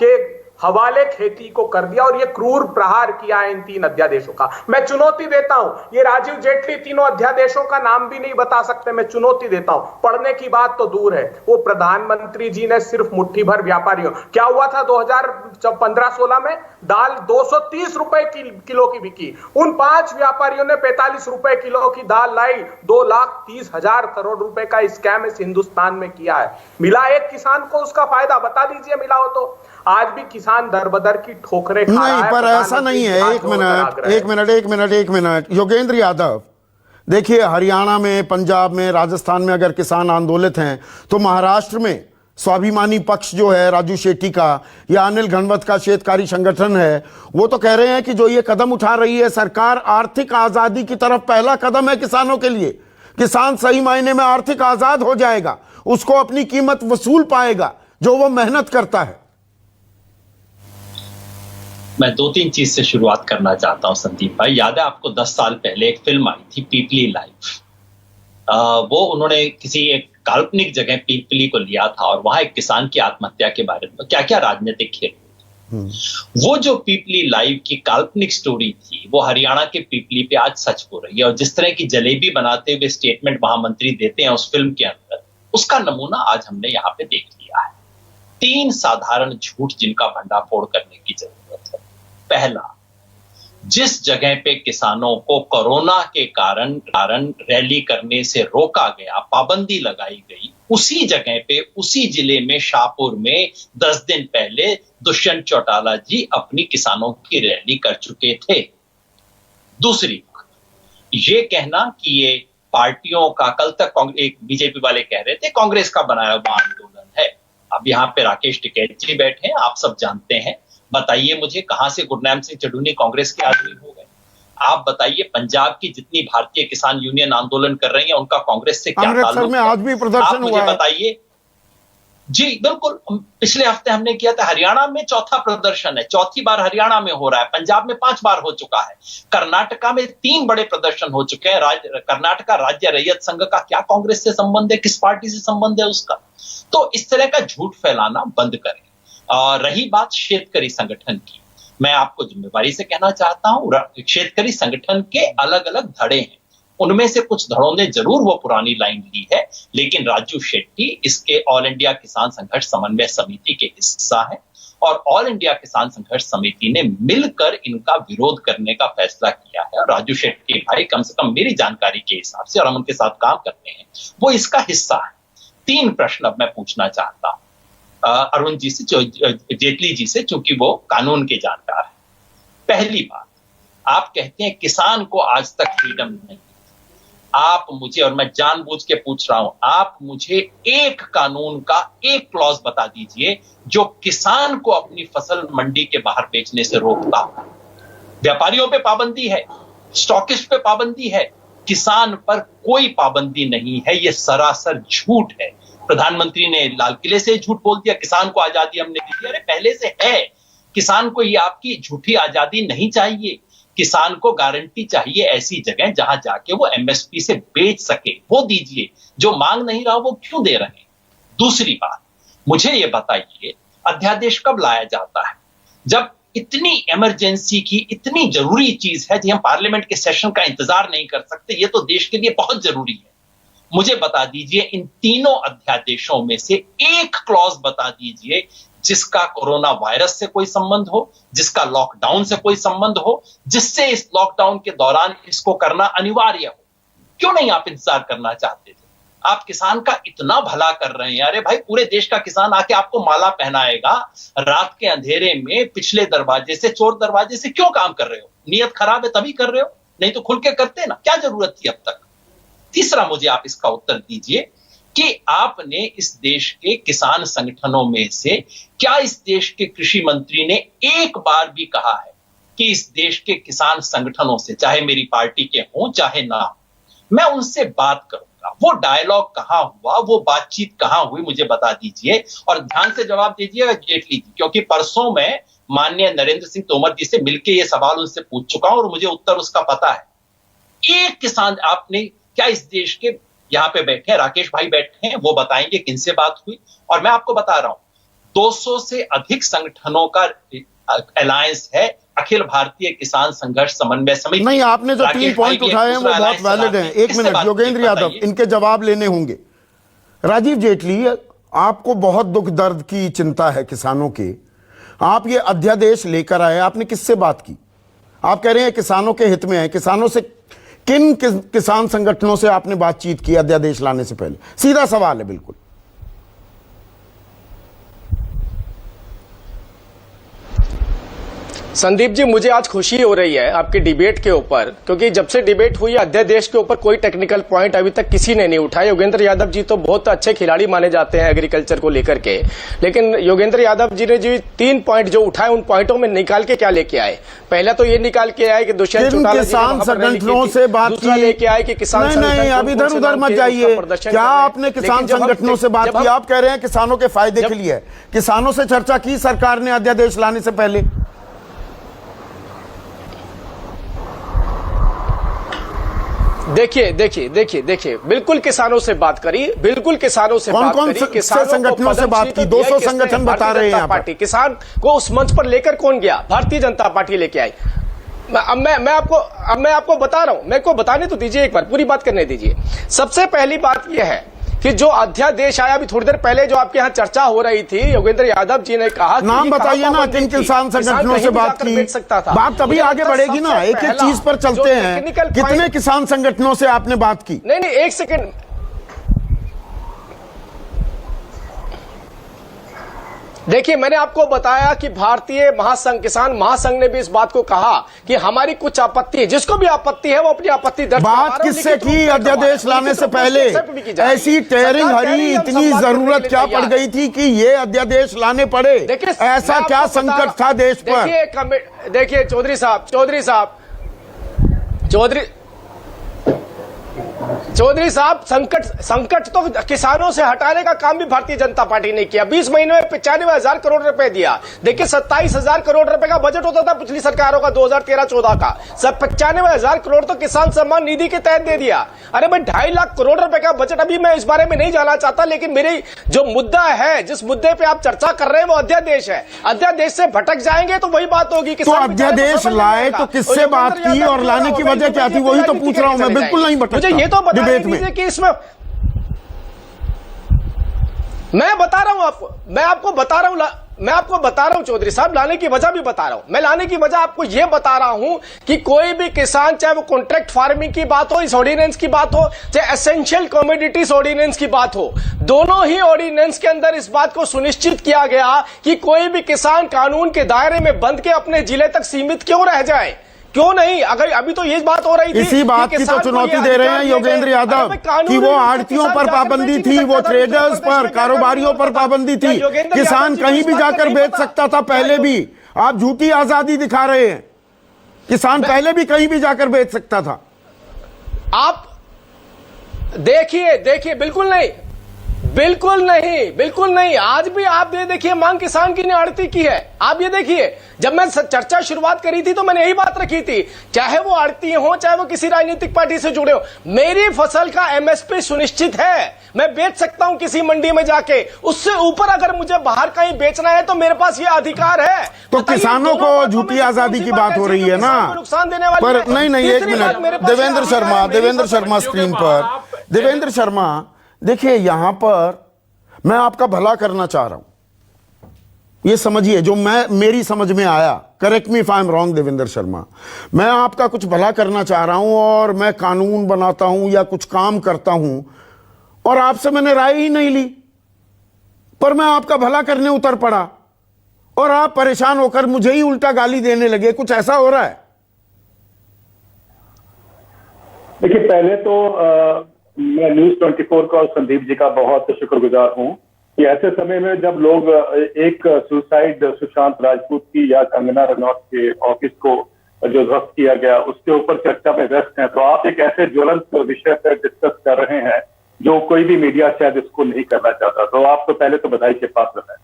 के हवाले खेती को कर दिया, और ये क्रूर प्रहार किया है इन 3 अध्यादेशों का। मैं चुनौती देता हूं, ये राजीव जेटली तीनों अध्यादेशों का नाम भी नहीं बता सकते, मैं चुनौती देता हूं, पढ़ने की बात तो दूर है। वो प्रधानमंत्री जी ने सिर्फ मुट्ठी भर व्यापारियों, क्या हुआ था 2015-16 में? दाल 230 रुपए किलो की बिकी, उन 5 व्यापारियों ने 45 रुपए किलो की दाल लाई। 2,30,000 करोड़ रुपए का स्कैम इस हिंदुस्तान में किया है। मिला एक किसान को उसका फायदा? बता दीजिए मिला हो तो। आज भी किसान दर बदर की ठोकरें खा रहा है। नहीं, पर ऐसा नहीं है। एक मिनट योगेंद्र यादव, देखिए हरियाणा में, पंजाब में, राजस्थान में अगर किसान आंदोलित हैं, तो महाराष्ट्र में स्वाभिमानी पक्ष जो है राजू शेट्टी का या अनिल घनवत का शेतकारी संगठन है, वो तो कह रहे हैं कि जो ये कदम उठा रही है सरकार, आर्थिक आजादी की तरफ पहला कदम है किसानों के लिए। किसान सही मायने में आर्थिक आजाद हो जाएगा, उसको अपनी कीमत वसूल पाएगा जो वो मेहनत करता है। मैं 2-3 चीज से शुरुआत करना चाहता हूं संदीप भाई। याद है आपको 10 साल पहले एक फिल्म आई थी पीपली लाइफ। वो उन्होंने किसी एक काल्पनिक जगह पीपली को लिया था और वहां एक किसान की आत्महत्या के बारे में क्या क्या राजनीतिक खेल हुए थे। वो जो पीपली लाइव की काल्पनिक स्टोरी थी, वो हरियाणा के पीपली पे आज सच हो रही है। और जिस तरह की जलेबी बनाते हुए स्टेटमेंट महामंत्री देते हैं उस फिल्म के अंदर, उसका नमूना आज हमने यहाँ पे देख लिया है। 3 साधारण झूठ जिनका भंडाफोड़ करने की जरूरत है। पहला, जिस जगह पे किसानों को कोरोना के कारण रैली करने से रोका गया, पाबंदी लगाई गई, उसी जगह पे, उसी जिले में, शाहपुर में 10 दिन पहले दुष्यंत चौटाला जी अपनी किसानों की रैली कर चुके थे। दूसरी बात, ये कहना कि ये पार्टियों का, कल तक एक बीजेपी वाले कह रहे थे कांग्रेस का बनाया हुआ आंदोलन है। अब यहाँ पे राकेश टिकैत जी बैठे हैं, आप सब जानते हैं। बताइए मुझे, कहां से गुरनाम सिंह चढ़ूनी कांग्रेस के आदमी हो गए? आप बताइए, पंजाब की जितनी भारतीय किसान यूनियन आंदोलन कर रही है उनका कांग्रेस से क्या ताल्लुक है? आज भी प्रदर्शन हुआ है। बताइए जी। बिल्कुल, पिछले हफ्ते हमने किया था। हरियाणा में चौथा प्रदर्शन है, चौथी बार हरियाणा में हो रहा है। पंजाब में 5 बार हो चुका है। कर्नाटका में 3 बड़े प्रदर्शन हो चुके हैं। कर्नाटका राज्य रैयत संघ का क्या कांग्रेस से संबंध है? किस पार्टी से संबंध है उसका? तो इस तरह का झूठ फैलाना बंद करें। रही बात शेतकरी संगठन की, मैं आपको जिम्मेवारी से कहना चाहता हूं, शेतकरी संगठन के अलग अलग धड़े हैं। उनमें से कुछ धड़ों ने जरूर वो पुरानी लाइन ली है, लेकिन राजू शेट्टी इसके ऑल इंडिया किसान संघर्ष समन्वय समिति के हिस्सा है और ऑल इंडिया किसान संघर्ष समिति ने मिलकर इनका विरोध करने का फैसला किया है। और राजू शेट्टी भाई, कम से कम मेरी जानकारी के हिसाब से, और हम उनके साथ काम करते हैं, वो इसका हिस्सा है। 3 प्रश्न अब मैं पूछना चाहता हूं अरुण जी से, जेटली जी से, चूंकि वो कानून के जानकार है। पहली बात, आप कहते हैं किसान को आज तक फ्रीडम नहीं। आप मुझे, और मैं जानबूझ के पूछ रहा हूं, आप मुझे एक कानून का एक क्लॉज बता दीजिए जो किसान को अपनी फसल मंडी के बाहर बेचने से रोकता हो। व्यापारियों पे पाबंदी है, स्टॉकिस्ट पे पाबंदी है, किसान पर कोई पाबंदी नहीं है। यह सरासर झूठ है। प्रधानमंत्री ने लाल किले से झूठ बोल दिया, किसान को आजादी हमने दी थी। अरे पहले से है, किसान को ये आपकी झूठी आजादी नहीं चाहिए। किसान को गारंटी चाहिए ऐसी जगह जहां जाके वो एमएसपी से बेच सके, वो दीजिए। जो मांग नहीं रहा वो क्यों दे रहे हैं? दूसरी बात, मुझे ये बताइए, अध्यादेश कब लाया जाता है? जब इतनी इमरजेंसी की, इतनी जरूरी चीज है, जो हम पार्लियामेंट के सेशन का इंतजार नहीं कर सकते, ये तो देश के लिए बहुत जरूरी है। मुझे बता दीजिए, इन तीनों अध्यादेशों में से एक क्लॉज बता दीजिए जिसका कोरोना वायरस से कोई संबंध हो, जिसका लॉकडाउन से कोई संबंध हो, जिससे इस लॉकडाउन के दौरान इसको करना अनिवार्य हो। क्यों नहीं आप इंतजार करना चाहते थे? आप किसान का इतना भला कर रहे हैं। अरे भाई, पूरे देश का किसान आके आपको माला पहनाएगा, रात के अंधेरे में पिछले दरवाजे से, चोर दरवाजे से क्यों काम कर रहे हो? नियत खराब है तभी कर रहे हो, नहीं तो खुल के करते ना। क्या जरूरत थी अब तक? तीसरा, मुझे आप इसका उत्तर दीजिए कि आपने इस देश के किसान संगठनों में से क्या इस देश के कृषि मंत्री ने एक बार भी कहा है कि इस देश के किसान संगठनों से, चाहे मेरी पार्टी के हों चाहे ना हो, मैं उनसे बात करूंगा, था। वो डायलॉग कहां हुआ, वो बातचीत कहां हुई, मुझे बता दीजिए। और ध्यान से जवाब दीजिएगा जेटली जी, क्योंकि परसों में माननीय नरेंद्र सिंह तोमर जी से मिलकर ये सवाल उनसे पूछ चुका हूं और मुझे उत्तर उसका पता है। एक किसान, आपने क्या इस देश के यहां पे बैठे हैं, राकेश भाई बैठे हैं, वो बताएंगे किनसे बात हुई। और मैं आपको बता रहा हूं 200 से अधिक संगठनों का अलायंस है अखिल भारतीय किसान संघर्ष समन्वय समिति। नहीं, आपने जो 3 पॉइंट उठाए हैं वो बहुत वैलिड हैं। एक मिनट, योगेंद्र यादव, इनके जवाब लेने होंगे। राजीव जेटली, आपको बहुत दुख दर्द की चिंता है किसानों के, आप ये अध्यादेश लेकर आए, आपने किससे बात की? आप कह रहे हैं किसानों के हित में है, किसानों से किन किसान संगठनों से आपने बातचीत की अध्यादेश लाने से पहले? सीधा सवाल है बिल्कुल। संदीप जी, मुझे आज खुशी हो रही है आपकी डिबेट के ऊपर, क्योंकि जब से डिबेट हुई अध्यादेश के ऊपर कोई टेक्निकल पॉइंट अभी तक किसी ने नहीं उठाया। योगेंद्र यादव जी तो बहुत अच्छे खिलाड़ी माने जाते हैं एग्रीकल्चर को लेकर के, लेकिन योगेंद्र यादव जी ने जो 3 पॉइंट जो उठाए उन पॉइंटों में निकाल के क्या लेके आए? पहला तो ये निकाल के आए कि दुष्यंत चौटाला किसान संगठनों से बात की, लेके आए कि किसान नहीं, अब इधर उधर मत जाइए। क्या आपने किसान संगठनों से बात की? आप कह रहे हैं किसानों के फायदे के लिए, किसानों से चर्चा की सरकार ने अध्यादेश लाने से पहले? देखिए, बिल्कुल किसानों से बात करी, बिल्कुल किसानों से बात करी। कौन से संगठनों से बात की? 200 संगठन बता रहे हैं पार्टी। किसान को उस मंच पर लेकर कौन गया? भारतीय जनता पार्टी लेके आई। मैं आपको बता रहा हूं, मेरे को बताने तो दीजिए, एक बार पूरी बात करने दीजिए। सबसे पहली बात यह है कि जो अध्यादेश आया अभी थोड़ी देर पहले, जो आपके यहाँ चर्चा हो रही थी, योगेंद्र यादव जी ने कहा, नाम बताइए ना, किन किसान संगठनों से बात की? बात तभी आगे बढ़ेगी ना, एक एक चीज पर चलते हैं। कितने किसान संगठनों से आपने बात की? नहीं, एक सेकंड। देखिए, मैंने आपको बताया कि भारतीय महासंघ, किसान महासंघ ने भी इस बात को कहा कि हमारी कुछ आपत्ति है, जिसको भी आपत्ति है वो अपनी आपत्ति दर्ज। बात किससे की अध्यादेश लाने से पहले? ऐसी टेयरिंग हरी इतनी जरूरत क्या पड़ गई थी कि ये अध्यादेश लाने पड़े? ऐसा क्या संकट था देश पर? देखिए चौधरी साहब, संकट तो किसानों से हटाने का काम भी भारतीय जनता पार्टी ने किया। 20 महीने में 95,000 करोड़ रुपए दिया। देखिए, 27,000 करोड़ रुपए का बजट होता था पिछली सरकारों का 2013-14 का, सब 95,000 करोड़ तो किसान सम्मान निधि के तहत दे दिया। अरे भाई, 2.5 लाख करोड़ रुपए का बजट। अभी मैं इस बारे में नहीं जाना चाहता, लेकिन मेरी जो मुद्दा है, जिस मुद्दे पे आप चर्चा कर रहे हैं, वो अध्यादेश है। अध्यादेश से भटक जाएंगे तो वही बात होगी। तो अध्यादेश लाए तो किससे बात की और लाने की वजह क्या थी? वही तो पूछ रहा हूं मैं, बिल्कुल नहीं भटकता। मुझे ये तो बता दीजिए कि इसमें मैं बता रहा हूं आपको, मैं आपको बता रहा हूं चौधरी साहब, लाने की वजह भी बता रहा हूं। मैं लाने की वजह आपको यह बता रहा हूं कि कोई भी किसान, चाहे वो कॉन्ट्रैक्ट फार्मिंग की बात हो, इस ऑर्डिनेंस की बात हो, चाहे एसेंशियल कमोडिटीज ऑर्डिनेंस की बात हो, दोनों ही ऑर्डिनेंस के अंदर इस बात को सुनिश्चित किया गया कि कोई भी किसान कानून के दायरे में बंध के अपने जिले तक सीमित क्यों रह जाए। क्यों नहीं? अगर अभी तो ये बात हो रही थी, इसी बात की तो चुनौती दे रहे हैं योगेंद्र यादव कि वो आड़तियों पर पाबंदी थी, वो ट्रेडर्स पर, कारोबारियों पर पाबंदी थी। किसान कहीं भी जाकर बेच सकता था पहले भी। आप झूठी आजादी दिखा रहे हैं। किसान पहले भी कहीं भी जाकर बेच सकता था। आप देखिए, बिल्कुल नहीं। आज भी आप ये देखिए, मांग किसान की ने आड़ती की है। आप ये देखिए, जब मैं चर्चा शुरुआत करी थी तो मैंने यही बात रखी थी, चाहे वो आड़ती हो, चाहे वो किसी राजनीतिक पार्टी से जुड़े हो, मेरी फसल का एमएसपी सुनिश्चित है। मैं बेच सकता हूं किसी मंडी में जाके, उससे ऊपर अगर मुझे बाहर कहीं बेचना है तो मेरे पास ये अधिकार है। तो किसानों को झूठी आजादी की बात हो रही है ना? नुकसान देने वाली पर नहीं, एक मिनट, देवेंद्र शर्मा स्क्रीन पर। देवेंद्र शर्मा, देखिए, यहां पर मैं आपका भला करना चाह रहा हूं, ये समझिए, जो मेरी समझ में आया, correct me if I am wrong Devendra Sharma, मैं आपका कुछ भला करना चाह रहा हूं और मैं कानून बनाता हूं या कुछ काम करता हूं और आपसे मैंने राय ही नहीं ली, पर मैं आपका भला करने उतर पड़ा और आप परेशान होकर मुझे ही उल्टा गाली देने लगे। कुछ ऐसा हो रहा है? देखिए, पहले तो मैं न्यूज 24 का और संदीप जी का बहुत शुक्रगुजार हूं कि ऐसे समय में जब लोग एक सुसाइड सुशांत राजपूत की या कंगना रनौत के ऑफिस को जो ध्वस्त किया गया उसके ऊपर चर्चा में व्यस्त हैं, तो आप एक ऐसे ज्वलंत विषय पर डिस्कस कर रहे हैं जो कोई भी मीडिया शायद इसको नहीं करना चाहता। तो आप तो पहले तो बधाई के पात्र हैं।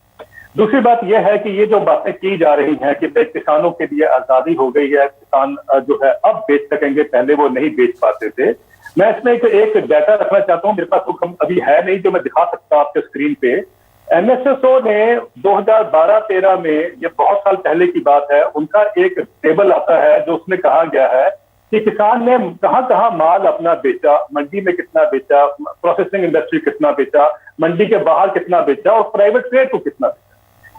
दूसरी बात यह है कि ये जो बातें की जा रही हैं कि किसानों के लिए आजादी हो गई है, किसान जो है अब बेच सकेंगे, पहले वो नहीं बेच पाते थे। मैं इसमें एक डाटा रखना चाहता हूं, मेरे पास तो अभी है नहीं जो मैं दिखा सकता आपके स्क्रीन पे। एमएसएसओ ने 2012-13 में, ये बहुत साल पहले की बात है, उनका एक टेबल आता है जो उसमें कहा गया है कि किसान ने कहां कहां माल अपना बेचा, मंडी में कितना बेचा, प्रोसेसिंग इंडस्ट्री कितना बेचा, मंडी के बाहर कितना बेचा और प्राइवेट ट्रेड को कितना बेचा।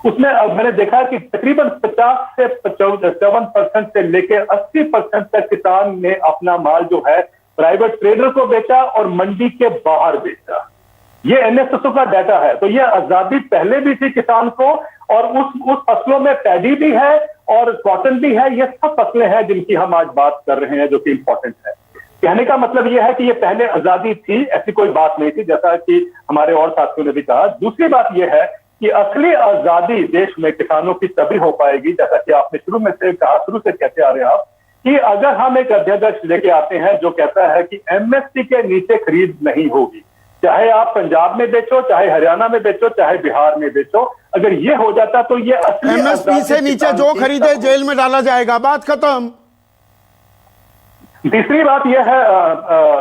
उसमें अब मैंने देखा कि तकरीबन 50 से 55% से लेकर 80% तक किसान ने अपना माल जो है प्राइवेट ट्रेडर को बेचा और मंडी के बाहर बेचा। ये एनएसएसओ का डाटा है। तो ये आजादी पहले भी थी किसान को, और उस फसलों में पैडी भी है और कॉटन भी है। ये सब फसलें हैं जिनकी हम आज बात कर रहे हैं, जो कि इंपॉर्टेंट है। कहने का मतलब यह है कि ये पहले आजादी थी, ऐसी कोई बात नहीं थी, जैसा कि हमारे और साथियों ने भी कहा। दूसरी बात यह है कि असली आजादी देश में किसानों की तभी हो पाएगी, जैसा कि आपने शुरू में से कहा, शुरू से कहते आ रहे हैं आप, कि अगर हम एक अध्यादेश लेके आते हैं जो कहता है कि एमएसपी के नीचे खरीद नहीं होगी, चाहे आप पंजाब में बेचो, चाहे हरियाणा में बेचो, चाहे बिहार में बेचो। अगर ये हो जाता तो ये एमएसपी से नीचे जो खरीदे जेल में डाला जाएगा, बात खत्म। तीसरी बात यह है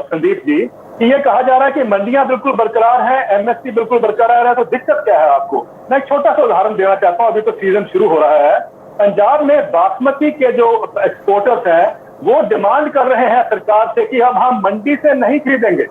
संदीप जी कि ये कहा जा रहा है कि मंडियां बिल्कुल बरकरार है, एमएसपी बिल्कुल बरकरार है, तो दिक्कत क्या है आपको? मैं एक छोटा सा उदाहरण देना चाहता हूं। अभी तो सीजन शुरू हो रहा है। पंजाब में बासमती के जो एक्सपोर्टर्स हैं वो डिमांड कर रहे हैं सरकार से कि अब हम मंडी से नहीं खरीदेंगे,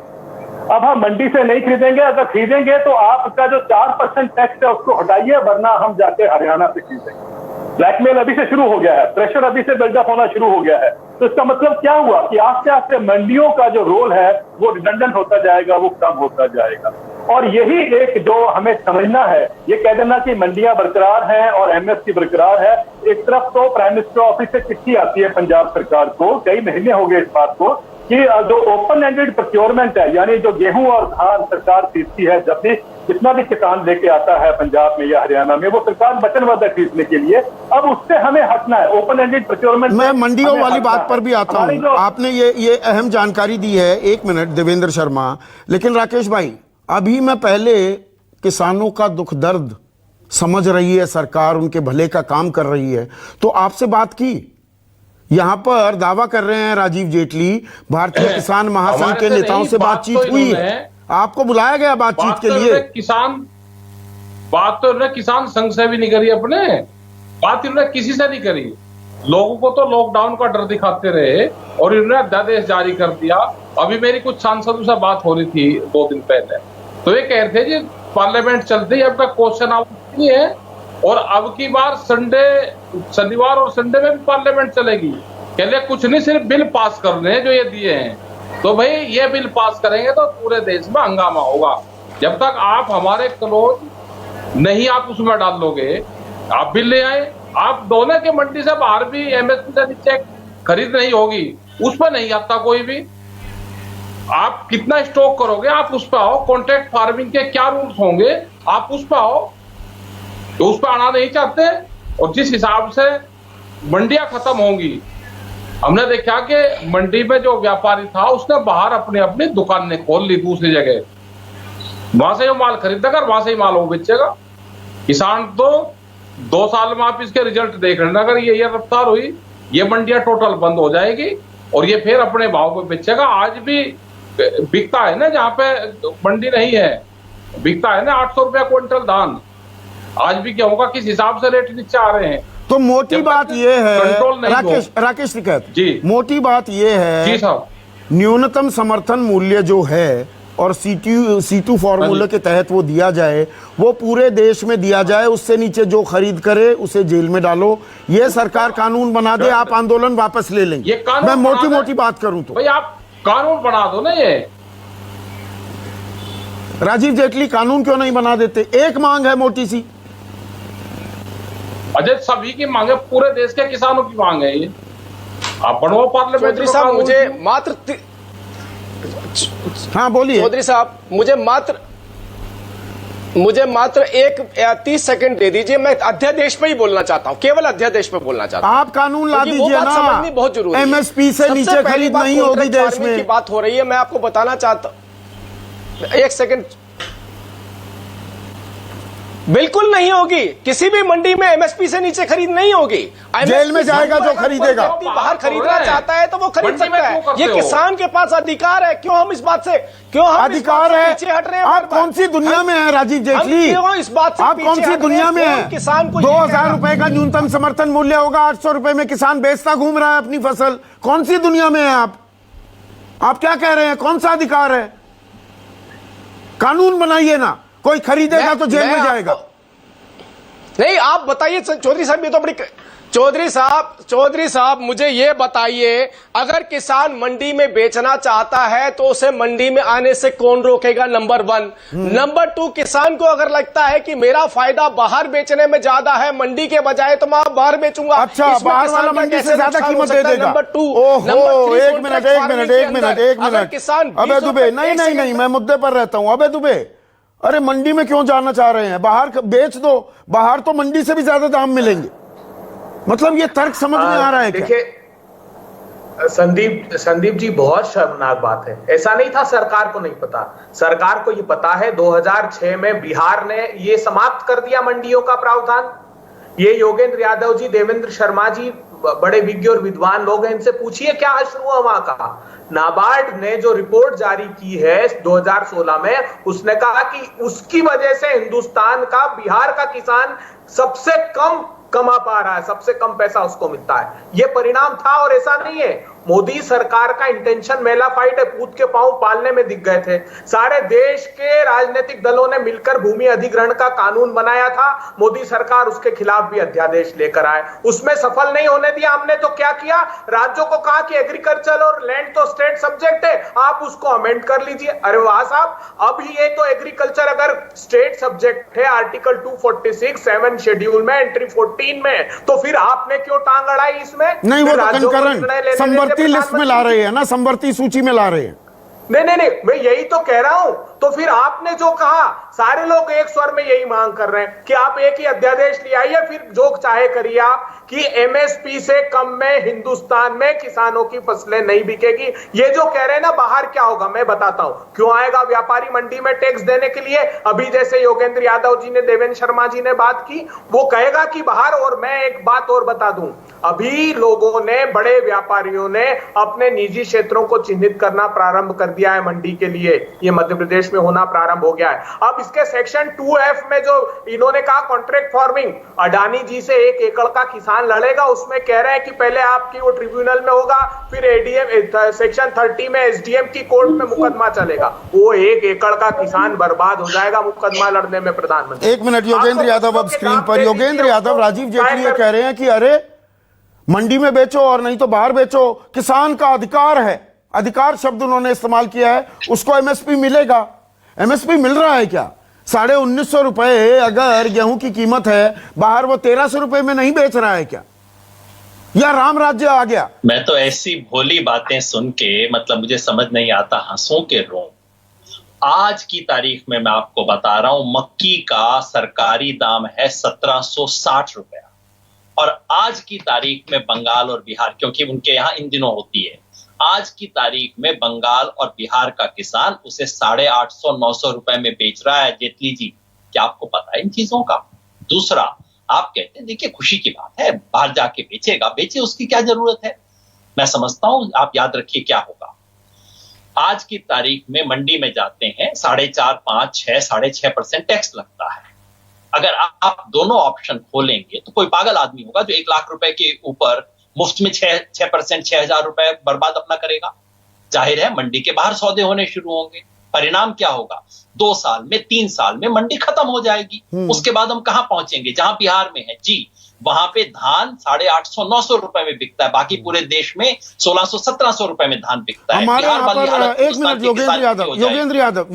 अब हम मंडी से नहीं खरीदेंगे। अगर खरीदेंगे तो आपका जो 4% टैक्स है उसको हटाइए, वरना हम जाके हरियाणा से खरीदेंगे। ब्लैकमेल अभी से शुरू हो गया है, प्रेशर अभी से बिल्डअप होना शुरू हो गया है। तो इसका मतलब क्या हुआ कि आस्ते आस्ते मंडियों का जो रोल है वो रिडंडेंट होता जाएगा, वो कम होता जाएगा। और यही एक जो हमें समझना है, ये कह देना कि मंडियां बरकरार हैं और एमएसपी बरकरार है। एक तरफ तो प्राइम मिनिस्टर ऑफिस से चिट्ठी आती है पंजाब सरकार को, कई महीने हो गए इस बात को, कि जो ओपन एंडेड प्रोक्योरमेंट है, यानी जो गेहूं और धान सरकार खरीदती है, जब भी जितना भी किसान लेके आता है पंजाब में या हरियाणा में, वो सरकार वचनबद्ध है खरीदने के लिए। अब उससे हमें हटना है, ओपन एंडेड प्रोक्योरमेंट। मैं मंडियों वाली बात पर भी आता हूं। आपने ये अहम जानकारी दी है। एक मिनट देवेंद्र शर्मा। लेकिन राकेश भाई, अभी मैं पहले किसानों का दुख दर्द समझ रही है सरकार, उनके भले का काम कर रही है, तो आपसे बात की। यहां पर दावा कर रहे हैं राजीव जेटली, भारतीय किसान महासंघ के नेताओं से बातचीत हुई है, आपको बुलाया गया बातचीत के लिए। बात तो इन्होंने किसान संघ से भी नहीं करी, अपने बात इन्होंने किसी से नहीं करी। लोगों को तो लॉकडाउन का डर दिखाते रहे और इन्होंने अध्यादेश जारी कर दिया। अभी मेरी कुछ सांसदों से बात हो रही थी 2 दिन पहले, तो ये कह रहे थे जी पार्लियामेंट चलती है, अब तक क्वेश्चन आवर नहीं है, और अब की बार शनिवार और संडे में भी पार्लियामेंट चलेगी। कह रहे कुछ नहीं, सिर्फ बिल पास करने हैं जो ये दिए हैं। तो भाई ये बिल पास करेंगे तो पूरे देश में हंगामा होगा। जब तक आप हमारे क्लोज नहीं आप उसमें डाल लोगे, आप बिल ले आए, आप दोनों के मंडी से बाहर भी एमएसपी से नीचे खरीद नहीं होगी, उस पर नहीं आता कोई भी। आप कितना स्टॉक करोगे, आप उस पर आओ। कॉन्ट्रैक्ट फार्मिंग के क्या रूल्स होंगे, आप उस पर आओ। तो उस पर आना नहीं चाहते, और जिस हिसाब से मंडियां खत्म होंगी, हमने देखा कि मंडी में जो व्यापारी था उसने बाहर अपनी अपनी दुकानें खोल ली दूसरी जगह, वहां से जो माल खरीदेगा वहां से ही माल वो बेचेगा। किसान तो 2 साल में आप इसके रिजल्ट देख लेना, अगर ये रफ्तार हुई, ये मंडियां टोटल बंद हो जाएगी और ये फिर अपने भाव पे बेचेगा। आज भी बिकता है ना, जहाँ पे मंडी नहीं है, बिकता है ना 800 रुपया क्विंटल धान। आज भी क्या होगा, किस हिसाब से रेट नीचे आ रहे हैं। तो मोटी बात यह है राकेश टिकैत जी, मोटी बात यह है जी साहब, न्यूनतम समर्थन मूल्य जो है और C2 फॉर्मूले के तहत वो दिया जाए, वो पूरे देश में दिया जाए। उससे नीचे जो खरीद करे उसे जेल में डालो। ये सरकार कानून बना दे, आप आंदोलन वापस ले लेंगे। मैं मोटी मोटी बात करूं तो भाई आप कानून बना दो ना। ये राजीव जेटली कानून क्यों नहीं बना देते? एक मांग है मोटी सी। अजय सभी की मांग है, पूरे देश के किसानों की मांग है ये। आप बनवाओ पार्लियामेंट। चौधरी साहब मुझे हाँ बोलिए। चौधरी साहब मुझे मात्र 30 सेकंड दे दीजिए। मैं अध्यादेश पे ही बोलना चाहता हूं, केवल अध्यादेश पे बोलना चाहता हूं। आप कानून ला दीजिए ना, समझनी बहुत जरूरी है। एमएसपी से नीचे खरीद नहीं होगी देश में। की बात हो रही है, मैं आपको बताना चाहता एक सेकंड, बिल्कुल नहीं होगी। किसी भी मंडी में एमएसपी से नीचे खरीद नहीं होगी। जेल में जाएगा जो खरीदेगा। बाहर खरीदना चाहता है तो वो खरीद सकता है। ये किसान के पास अधिकार है। क्यों हम इस बात से अधिकार है? पीछे हट रहे हैं? आप कौन सी दुनिया में है राजीव जेटली? क्यों इस बात से आप कौन सी दुनिया में है? किसान को 2000 रुपए का न्यूनतम समर्थन मूल्य होगा, 800 रुपए में किसान बेचता घूम रहा है अपनी फसल। कौन सी दुनिया में है आप क्या कह रहे हैं? कौन सा अधिकार है? कानून बनाइए ना, कोई खरीदेगा तो जेल में जाएगा। नहीं, आप बताइए चौधरी साहब, ये तो बड़ी चौधरी साहब मुझे ये बताइए, अगर किसान मंडी में बेचना चाहता है तो उसे मंडी में आने से कौन रोकेगा? नंबर 1। नंबर 2, किसान को अगर लगता है कि मेरा फायदा बाहर बेचने में ज्यादा है मंडी के बजाय, तो मैं बाहर बेचूंगा। अच्छा, बाहर वाला मंडी से ज्यादा कीमत दे देगा। नंबर 2। एक मिनट किसान अबे दुबे, नहीं, मैं मुद्दे पर रहता हूं। अबे दुबे, अरे मंडी में क्यों जाना चाह रहे हैं? बाहर बेच दो, बाहर तो मंडी से भी ज्यादा दाम मिलेंगे। मतलब ये तर्क समझ में आ रहा है क्या? देखिए संदीप जी, बहुत शर्मनाक बात है। ऐसा नहीं था सरकार को नहीं पता, सरकार को ये पता है। 2006 में बिहार ने ये समाप्त कर दिया मंडियों का प्रावधान। ये योगेंद्र यादव जी, देवेंद्र शर्मा जी बड़े विज्ञ और विद्वान लोग हैं, इनसे पूछिए क्या हासिल हुआ वहां का। नाबार्ड ने जो रिपोर्ट जारी की है 2016 में, उसने कहा कि उसकी वजह से हिंदुस्तान का, बिहार का किसान सबसे कम कमा पा रहा है, सबसे कम पैसा उसको मिलता है। ये परिणाम था। और ऐसा नहीं है, मोदी सरकार का इंटेंशन मेला फाइट है, पूत के पांव पालने में दिख गए थे। सारे देश के राजनीतिक दलों ने मिलकर भूमि अधिग्रहण का कानून बनाया था। मोदी सरकार उसके खिलाफ भी अध्यादेश लेकर आए, उसमें सफल नहीं होने दिया। हमने तो क्या किया, राज्यों को कहा कि एग्रीकल्चर और लैंड तो स्टेट सब्जेक्ट है, आप उसको अमेंड कर लीजिए। अरे वाह साहब, अब ये तो एग्रीकल्चर अगर स्टेट सब्जेक्ट है आर्टिकल 246 7 शेड्यूल में एंट्री 14 में, तो फिर आपने क्यों टांग अड़ाई इसमें? नहीं, वो तो कंकरन संवर्ती लिस्ट में ला रहे हैं ना, संवर्ती सूची में ला रहे हैं। नहीं, मैं यही तो कह रहा हूं। तो फिर आपने जो कहा, सारे लोग एक स्वर में यही मांग कर रहे हैं कि आप एक ही अध्यादेश ले आइए, फिर जो चाहे करिए आप, कि एमएसपी से कम में हिंदुस्तान में किसानों की फसलें नहीं बिकेगी। ये जो कह रहे हैं ना, बाहर क्या होगा मैं बताता हूं। क्यों आएगा व्यापारी मंडी में टैक्स देने के लिए? अभी जैसे योगेंद्र यादव जी ने, देवेंद्र शर्मा जी ने बात की, वो कहेगा कि बाहर। और मैं एक बात और बता दूं, अभी लोगों ने, बड़े व्यापारियों ने अपने निजी क्षेत्रों को चिन्हित करना प्रारंभ कर दिया है मंडी के लिए। ये मध्य प्रदेश में होना प्रारंभ हो गया है। अब इसके सेक्शन 2F में जो इन्होंने कहा कॉन्ट्रैक्ट फार्मिंग, अडानी जी से 1 एकड़ का किसान लड़ेगा, उसमें कह रहे हैं कि पहले आपकी वो ट्रिब्यूनल में होगा, फिर एडीएम सेक्शन 30 में एसडीएम की कोर्ट में मुकदमा चलेगा। वो 1 एकड़ का किसान बर्बाद हो जाएगा मुकदमा लड़ने में। प्रधानमंत्री, 1 मिनट, योगेंद्र यादव अब स्क्रीन पर। योगेंद्र यादव, राजीव जेटली ये कह रहे हैं कि अरे मंडी में बेचो और नहीं तो बाहर बेचो, किसान का अधिकार है। अधिकार शब्द उन्होंने इस्तेमाल किया है। उसको एमएसपी मिलेगा। एमएसपी मिल रहा है क्या? 1950 रुपए अगर गेहूं की कीमत है, बाहर वो 1300 रुपए में नहीं बेच रहा है क्या? या राम राज्य आ गया? मैं तो ऐसी भोली बातें सुन के मतलब मुझे समझ नहीं आता, हंसों के रों। आज की तारीख में मैं आपको बता रहा हूं, मक्की का सरकारी दाम है 1760 रुपया। और आज की तारीख में बंगाल और बिहार, क्योंकि उनके यहां इन दिनों होती है, आज की तारीख में बंगाल और बिहार का किसान उसे 850-900 रुपए में बेच रहा है। जेटली जी, क्या आपको पता है इन चीजों का? दूसरा, आप कहते हैं देखिए खुशी की बात है, बाहर जाके बेचेगा, बेचे, उसकी क्या जरूरत है? मैं समझता हूं, आप याद रखिए क्या होगा। आज की तारीख में मंडी में जाते हैं, 4.5, 5, 6, 6.5% टैक्स लगता है। अगर आप दोनों ऑप्शन खोलेंगे तो कोई पागल आदमी होगा जो 1 लाख रुपए के ऊपर मुफ्त में 6% 6,000 रुपए बर्बाद अपना करेगा। जाहिर है मंडी के बाहर सौदे होने शुरू होंगे। परिणाम क्या होगा? 2 साल में, 3 साल में मंडी खत्म हो जाएगी। उसके बाद हम कहां पहुंचेंगे? जहां बिहार में है जी, वहां पे धान 850-900 रुपए में बिकता है, बाकी पूरे देश में 1600-1700 रुपए में धान बिकता है। हमारे यहाँ पर 1 मिनट,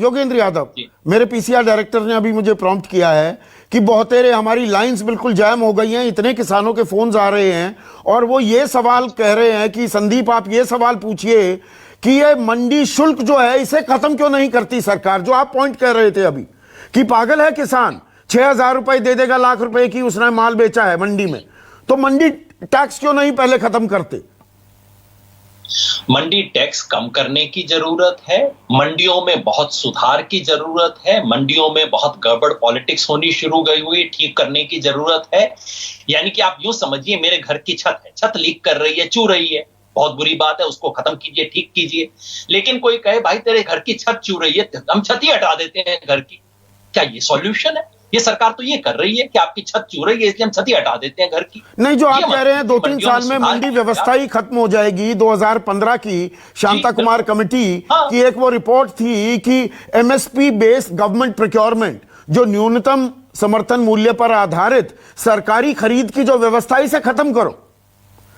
योगेंद्र यादव, मेरे पीसीआर डायरेक्टर ने अभी मुझे प्रॉम्प्ट किया है कि बहुतेरे हमारी लाइंस बिल्कुल जैम हो गई हैं, इतने किसानों के फोन्स आ रहे हैं और वो ये सवाल कह रहे हैं कि संदीप आप ये सवाल पूछिए कि ये मंडी शुल्क जो है इसे खत्म क्यों नहीं करती सरकार? जो आप पॉइंट कह रहे थे अभी कि पागल है किसान, 6,000 रुपए दे देगा, लाख रुपए की उसने माल बेचा है मंडी में, तो मंडी टैक्स क्यों नहीं पहले खत्म करते? मंडी टैक्स कम करने की जरूरत है, मंडियों में बहुत सुधार की जरूरत है, मंडियों में बहुत गड़बड़ पॉलिटिक्स होनी शुरू गई हुई, ठीक करने की जरूरत है। यानी कि आप यूं समझिए, मेरे घर की छत है, छत लीक कर रही है, चू रही है, बहुत बुरी बात है, उसको खत्म कीजिए, ठीक कीजिए। लेकिन कोई कहे भाई तेरे घर की छत चू रही है, हम छत ही हटा देते हैं घर की, क्या ये सॉल्यूशन है? ये सरकार तो ये कर रही है कि आपकी छत चू रही है इसलिए हम छत ही हटा देते हैं घर की। नहीं, जो आप कह रहे हैं 2-3 साल में मंडी व्यवस्था ही खत्म हो जाएगी। 2015 की शांता कुमार कमेटी की एक वो रिपोर्ट थी कि एमएसपी बेस्ड गवर्नमेंट प्रोक्योरमेंट, जो न्यूनतम समर्थन मूल्य पर आधारित सरकारी खरीद की जो व्यवस्था, इसे खत्म करो।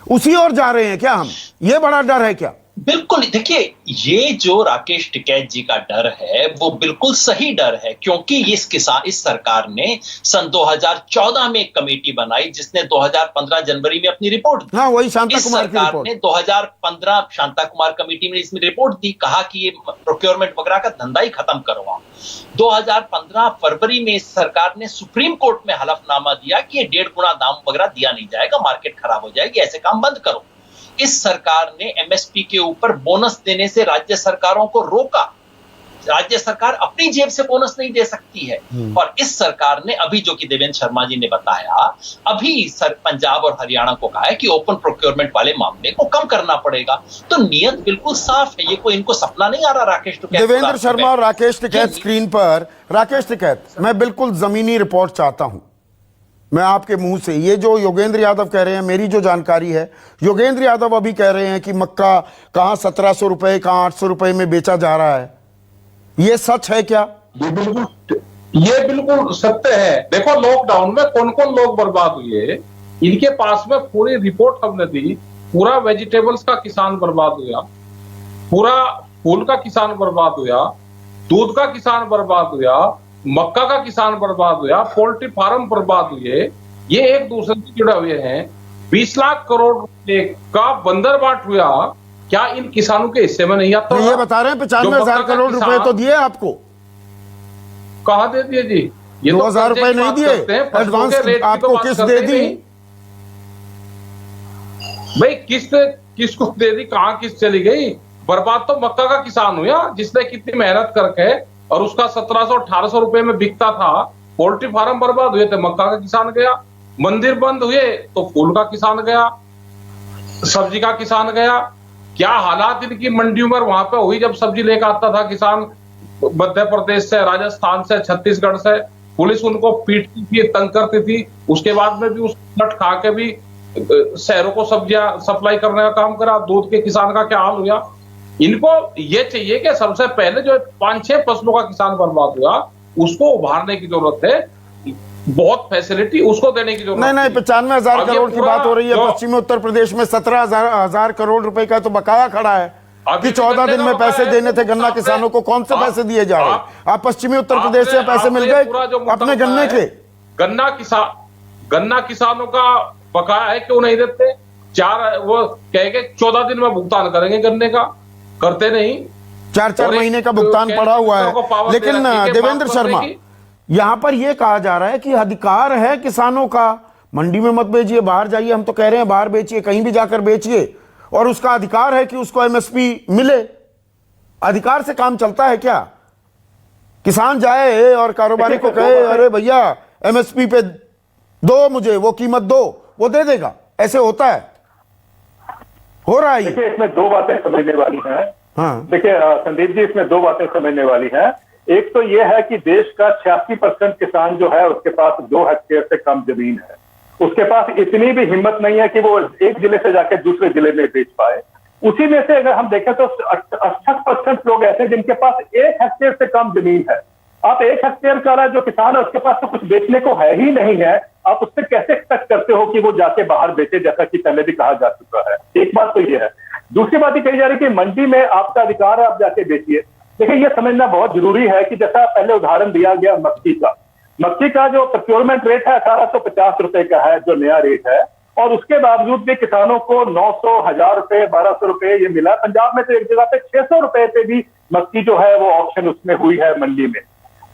उसी ओर जा रहे हैं क्या हम? ये बड़ा डर है क्या? बिल्कुल, देखिए ये जो राकेश टिकैत जी का डर है वो बिल्कुल सही डर है, क्योंकि इस सरकार ने सन 2014 में एक कमेटी बनाई जिसने 2015 जनवरी में अपनी रिपोर्ट दी। हाँ, वही शांता कुमार की सरकार रिपोर्ट ने 2015 शांता कुमार कमेटी में इसमें रिपोर्ट दी, कहा कि ये प्रोक्योरमेंट वगैरह का धंधा ही खत्म करवाओ। 2015 फरवरी में इस सरकार ने सुप्रीम कोर्ट में हलफनामा दिया कि ये 1.5 गुना दाम वगैरह दिया नहीं जाएगा, मार्केट खराब हो जाएगी, ऐसे काम बंद करो। इस सरकार ने एमएसपी के ऊपर बोनस देने से राज्य सरकारों को रोका। राज्य सरकार अपनी जेब से बोनस नहीं दे सकती है। और इस सरकार ने अभी, जो कि देवेंद्र शर्मा जी ने बताया, अभी पंजाब और हरियाणा को कहा है कि ओपन प्रोक्योरमेंट वाले मामले को कम करना पड़ेगा। तो नियत बिल्कुल साफ है, ये कोई इनको सपना नहीं आ रहा। राकेश टिकैत, देवेंद्र शर्मा और राकेश टिकैत स्क्रीन पर। राकेश टिकैत, मैं बिल्कुल जमीनी रिपोर्ट चाहता हूं, मैं आपके मुंह से। ये जो योगेंद्र यादव कह रहे हैं, मेरी जो जानकारी है, योगेंद्र यादव अभी कह रहे हैं कि मक्का कहां 1700 रुपए, कहां 800 रुपए में बेचा जा रहा है। ये सच है क्या? ये बिल्कुल सत्य है। देखो, लॉकडाउन में कौन कौन लोग बर्बाद हुए, इनके पास में पूरी रिपोर्ट हमने दी। पूरा वेजिटेबल्स का किसान बर्बाद हुआ, पूरा फूल का किसान बर्बाद हुआ, दूध का किसान बर्बाद हुआ, मक्का का किसान बर्बाद हुआ, पोल्ट्री फार्म बर्बाद हुए। ये एक दूसरे से जुड़े हुए हैं। 20 लाख करोड़ रुपए का बंदर बाट हुआ, क्या इन किसानों के हिस्से में नहीं आता? ये बता रहे हैं 95,000 करोड़ रुपए तो दिए आपको। कहाँ दे दिए जी? ये 2,000 रुपए नहीं दिए, एडवांस आपको किस्त दे दी भाई। किस्त किसको दे दी? कहाँ किस्त चली गई? बर्बाद तो मक्का का किसान हुआ, जिसने कितनी मेहनत करके, और उसका 1700-1800 रुपए में बिकता था। पोल्ट्री फार्म बर्बाद हुए थे, मक्का का किसान गया। मंदिर बंद हुए तो फूल का किसान गया, सब्जी का किसान गया। क्या हालात इनकी मंडियों में वहां पे हुई जब सब्जी लेकर आता था किसान मध्य प्रदेश से, राजस्थान से, छत्तीसगढ़ से। पुलिस उनको पीटती थी, तंग करती थी। उसके बाद में भी उस नट खा के भी शहरों को सब्जियां सप्लाई करने का काम करा। दूध के किसान का क्या हाल हुआ? इनको ये चाहिए कि सबसे पहले जो 5-6 फसलों का किसान बर्बाद हुआ, उसको उभारने की जरूरत है। बहुत फैसिलिटी उसको देने की जरूरत नहीं। 95,000 करोड़ की बात हो रही है। पश्चिमी उत्तर प्रदेश में 17,000 करोड़ रुपए का तो बकाया खड़ा है कि 14 दिन में पैसे देने थे गन्ना किसानों को। कौन से पैसे दिए जा रहे हैं? आप पश्चिमी उत्तर प्रदेश से पैसे मिल गए अपने गन्ने के? गन्ना किसानों का बकाया है, क्यों नहीं देते? वो कहेंगे 14 दिन में भुगतान करेंगे गन्ने का, करते नहीं। 4-4 महीने का भुगतान पड़ा हुआ है। लेकिन देवेंद्र शर्मा, यहां पर यह कहा जा रहा है कि अधिकार है किसानों का, मंडी में मत बेचिए, बाहर जाइए। हम तो कह रहे हैं बाहर बेचिए, कहीं भी जाकर बेचिए, और उसका अधिकार है कि उसको एमएसपी मिले। अधिकार से काम चलता है क्या? किसान जाए और कारोबारी को कहे अरे भैया एमएसपी पे दो, मुझे वो कीमत दो, वो दे देगा? ऐसे होता है? हो रहा है? देखिए, इसमें दो बातें समझने वाली हैं। हाँ, देखिए संदीप जी, इसमें दो बातें समझने वाली हैं। एक तो यह है कि देश का 86% किसान जो है उसके पास 2 हेक्टेयर से कम जमीन है। उसके पास इतनी भी हिम्मत नहीं है कि वो एक जिले से जाकर दूसरे जिले में बेच पाए। उसी में से अगर हम देखें तो 68% लोग ऐसे हैं जिनके पास 1 हेक्टेयर से कम जमीन है। आप 1 हेक्टेयर का जो किसान है उसके पास तो कुछ बेचने को है ही नहीं है। आप उससे कैसे एक्सपेक्ट करते हो कि वो जाके बाहर बेचे, जैसा कि पहले भी कहा जा चुका है। एक बात तो ये है। दूसरी बात ये कही जा रही है कि मंडी में आपका अधिकार है, आप जाके बेचिए। देखिए, ये समझना बहुत जरूरी है कि जैसा पहले उदाहरण दिया गया मक्की का जो प्रोक्योरमेंट रेट है 1850 रुपए का है, जो नया रेट है, और उसके बावजूद भी किसानों को 900, 1000 रुपए, 1200 रुपए ये मिला। पंजाब में तो एक जगह पे 600 रुपए पे भी मक्की जो है वो ऑप्शन उसमें हुई है मंडी में।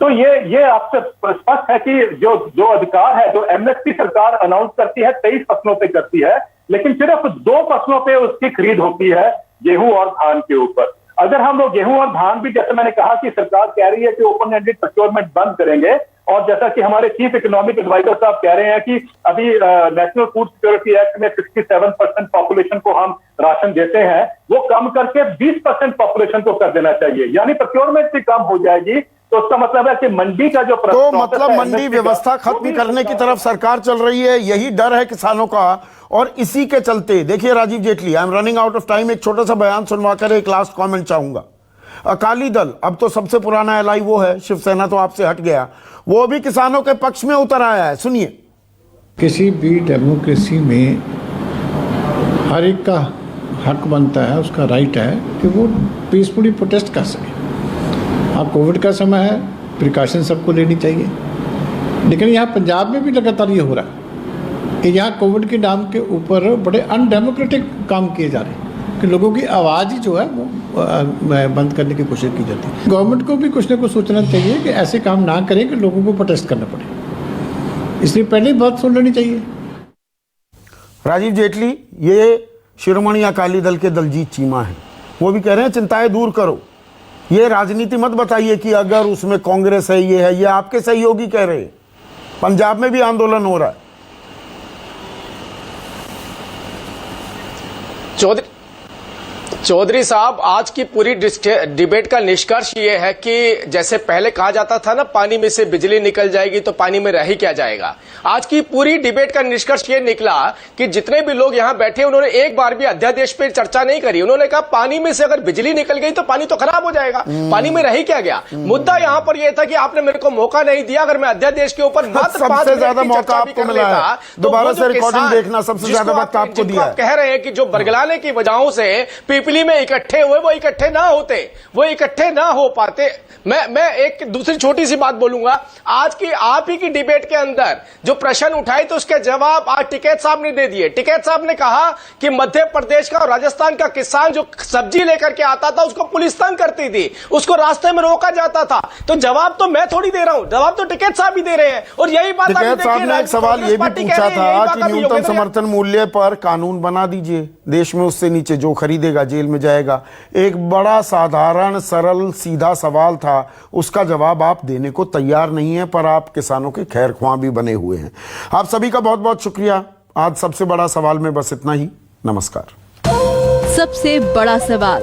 तो ये आपसे स्पष्ट है कि जो अधिकार है, जो एमएसपी सरकार अनाउंस करती है 23 फसलों पे करती है, लेकिन सिर्फ 2 फसलों पे उसकी खरीद होती है। गेहूं और धान के ऊपर। अगर हम लोग गेहूं और धान भी, जैसे मैंने कहा कि सरकार कह रही है कि ओपन एंडेड प्रोक्योरमेंट बंद करेंगे, और जैसा कि हमारे चीफ इकोनॉमिक एडवाइजर साहब कह रहे हैं कि अभी नेशनल फूड सिक्योरिटी एक्ट में 67% पॉपुलेशन को हम राशन देते हैं, वो कम करके 20% पॉपुलेशन को कर देना चाहिए, यानी प्रोक्योरमेंट भी कम हो जाएगी। तो उसका मतलब है कि मंडी का जो तो मतलब मंडी व्यवस्था खत्म करने की तरफ सरकार चल रही है, यही डर है किसानों का। और इसी के चलते देखिए Rajiv Jaitley, I am running out of time, एक छोटा सा बयान सुनवाकर एक लास्ट कमेंट चाहूंगा। अकाली दल, अब तो सबसे पुराना एलआई वो है, शिवसेना तो आपसे हट गया, वो भी किसानों के पक्ष में उतर आया है। सुनिए। किसी भी डेमोक्रेसी में हर एक का हक बनता है, उसका राइट है कि वो पीसफुली प्रोटेस्ट कर सके। हाँ, कोविड का समय है, प्रिकॉशन सबको लेनी चाहिए, लेकिन यहाँ पंजाब में भी लगातार ये हो रहा है कि यहाँ कोविड के नाम के ऊपर बड़े अनडेमोक्रेटिक काम किए जा रहे हैं कि लोगों की आवाज़ ही जो है वो बंद करने की कोशिश की जाती है। गवर्नमेंट को भी कुछ ना कुछ सोचना चाहिए कि ऐसे काम ना करें कि लोगों को प्रोटेस्ट करना पड़े, इसलिए पहले ही बात सुन लेनी चाहिए। राजीव जेटली, ये शिरोमणि अकाली दल के दलजीत चीमा हैं, वो भी कह रहे हैं चिंताएं दूर करो, ये राजनीति मत बताइए कि अगर उसमें कांग्रेस है, ये आपके सहयोगी कह रहे हैं। पंजाब में भी आंदोलन हो रहा है। चौधरी साहब, आज की पूरी डिबेट का निष्कर्ष ये है कि जैसे पहले कहा जाता था ना, पानी में से बिजली निकल जाएगी तो पानी में रह ही क्या जाएगा। आज की पूरी डिबेट का निष्कर्ष ये निकला कि जितने भी लोग यहां बैठे उन्होंने एक बार भी अध्यादेश पे चर्चा नहीं करी। उन्होंने कहा पानी में से अगर बिजली निकल गई तो पानी तो खराब हो जाएगा, पानी में रह ही क्या गया। मुद्दा यहां पर यह था कि आपने मेरे को मौका नहीं दिया। अगर मैं अध्यादेश के ऊपर मात्र सबसे ज्यादा मौका आपको मिला है, दोबारा से रिकॉर्डिंग देखना, सबसे ज्यादा वक्त आपको दिया है। कह रहे हैं कि जो बरगलाने की वजहों से पीपली में इकट्ठे हुए, वो इकट्ठे ना होते, वो इकट्ठे ना हो पाते। मैं एक दूसरी छोटी सी बात बोलूंगा। आज की आप ही की डिबेट के अंदर जो प्रश्न उठाए तो उसके जवाब आज टिकैत साहब ने दे दिए। टिकैत साहब ने कहा कि मध्य प्रदेश का और राजस्थान का किसान जो सब्जी लेकर के आता था उसको पुलिस तंग करती थी, उसको रास्ते में रोका जाता था। तो जवाब तो मैं थोड़ी दे रहा हूं, जवाब तो टिकैत साहब ही दे रहे हैं। और यही बात टिकैत साहब ने एक सवाल ये भी पूछा था कि न्यूनतम समर्थन मूल्य पर कानून बना दीजिए, देश में उससे नीचे जो खरीदेगा जेल में जाएगा। एक बड़ा साधारण सरल सीधा सवाल था, उसका जवाब आप देने को तैयार नहीं है, पर आप किसानों के खैरख्वाह भी बने हुए हैं। आप सभी का बहुत बहुत शुक्रिया। आज सबसे बड़ा सवाल में बस इतना ही। नमस्कार। सबसे बड़ा सवाल।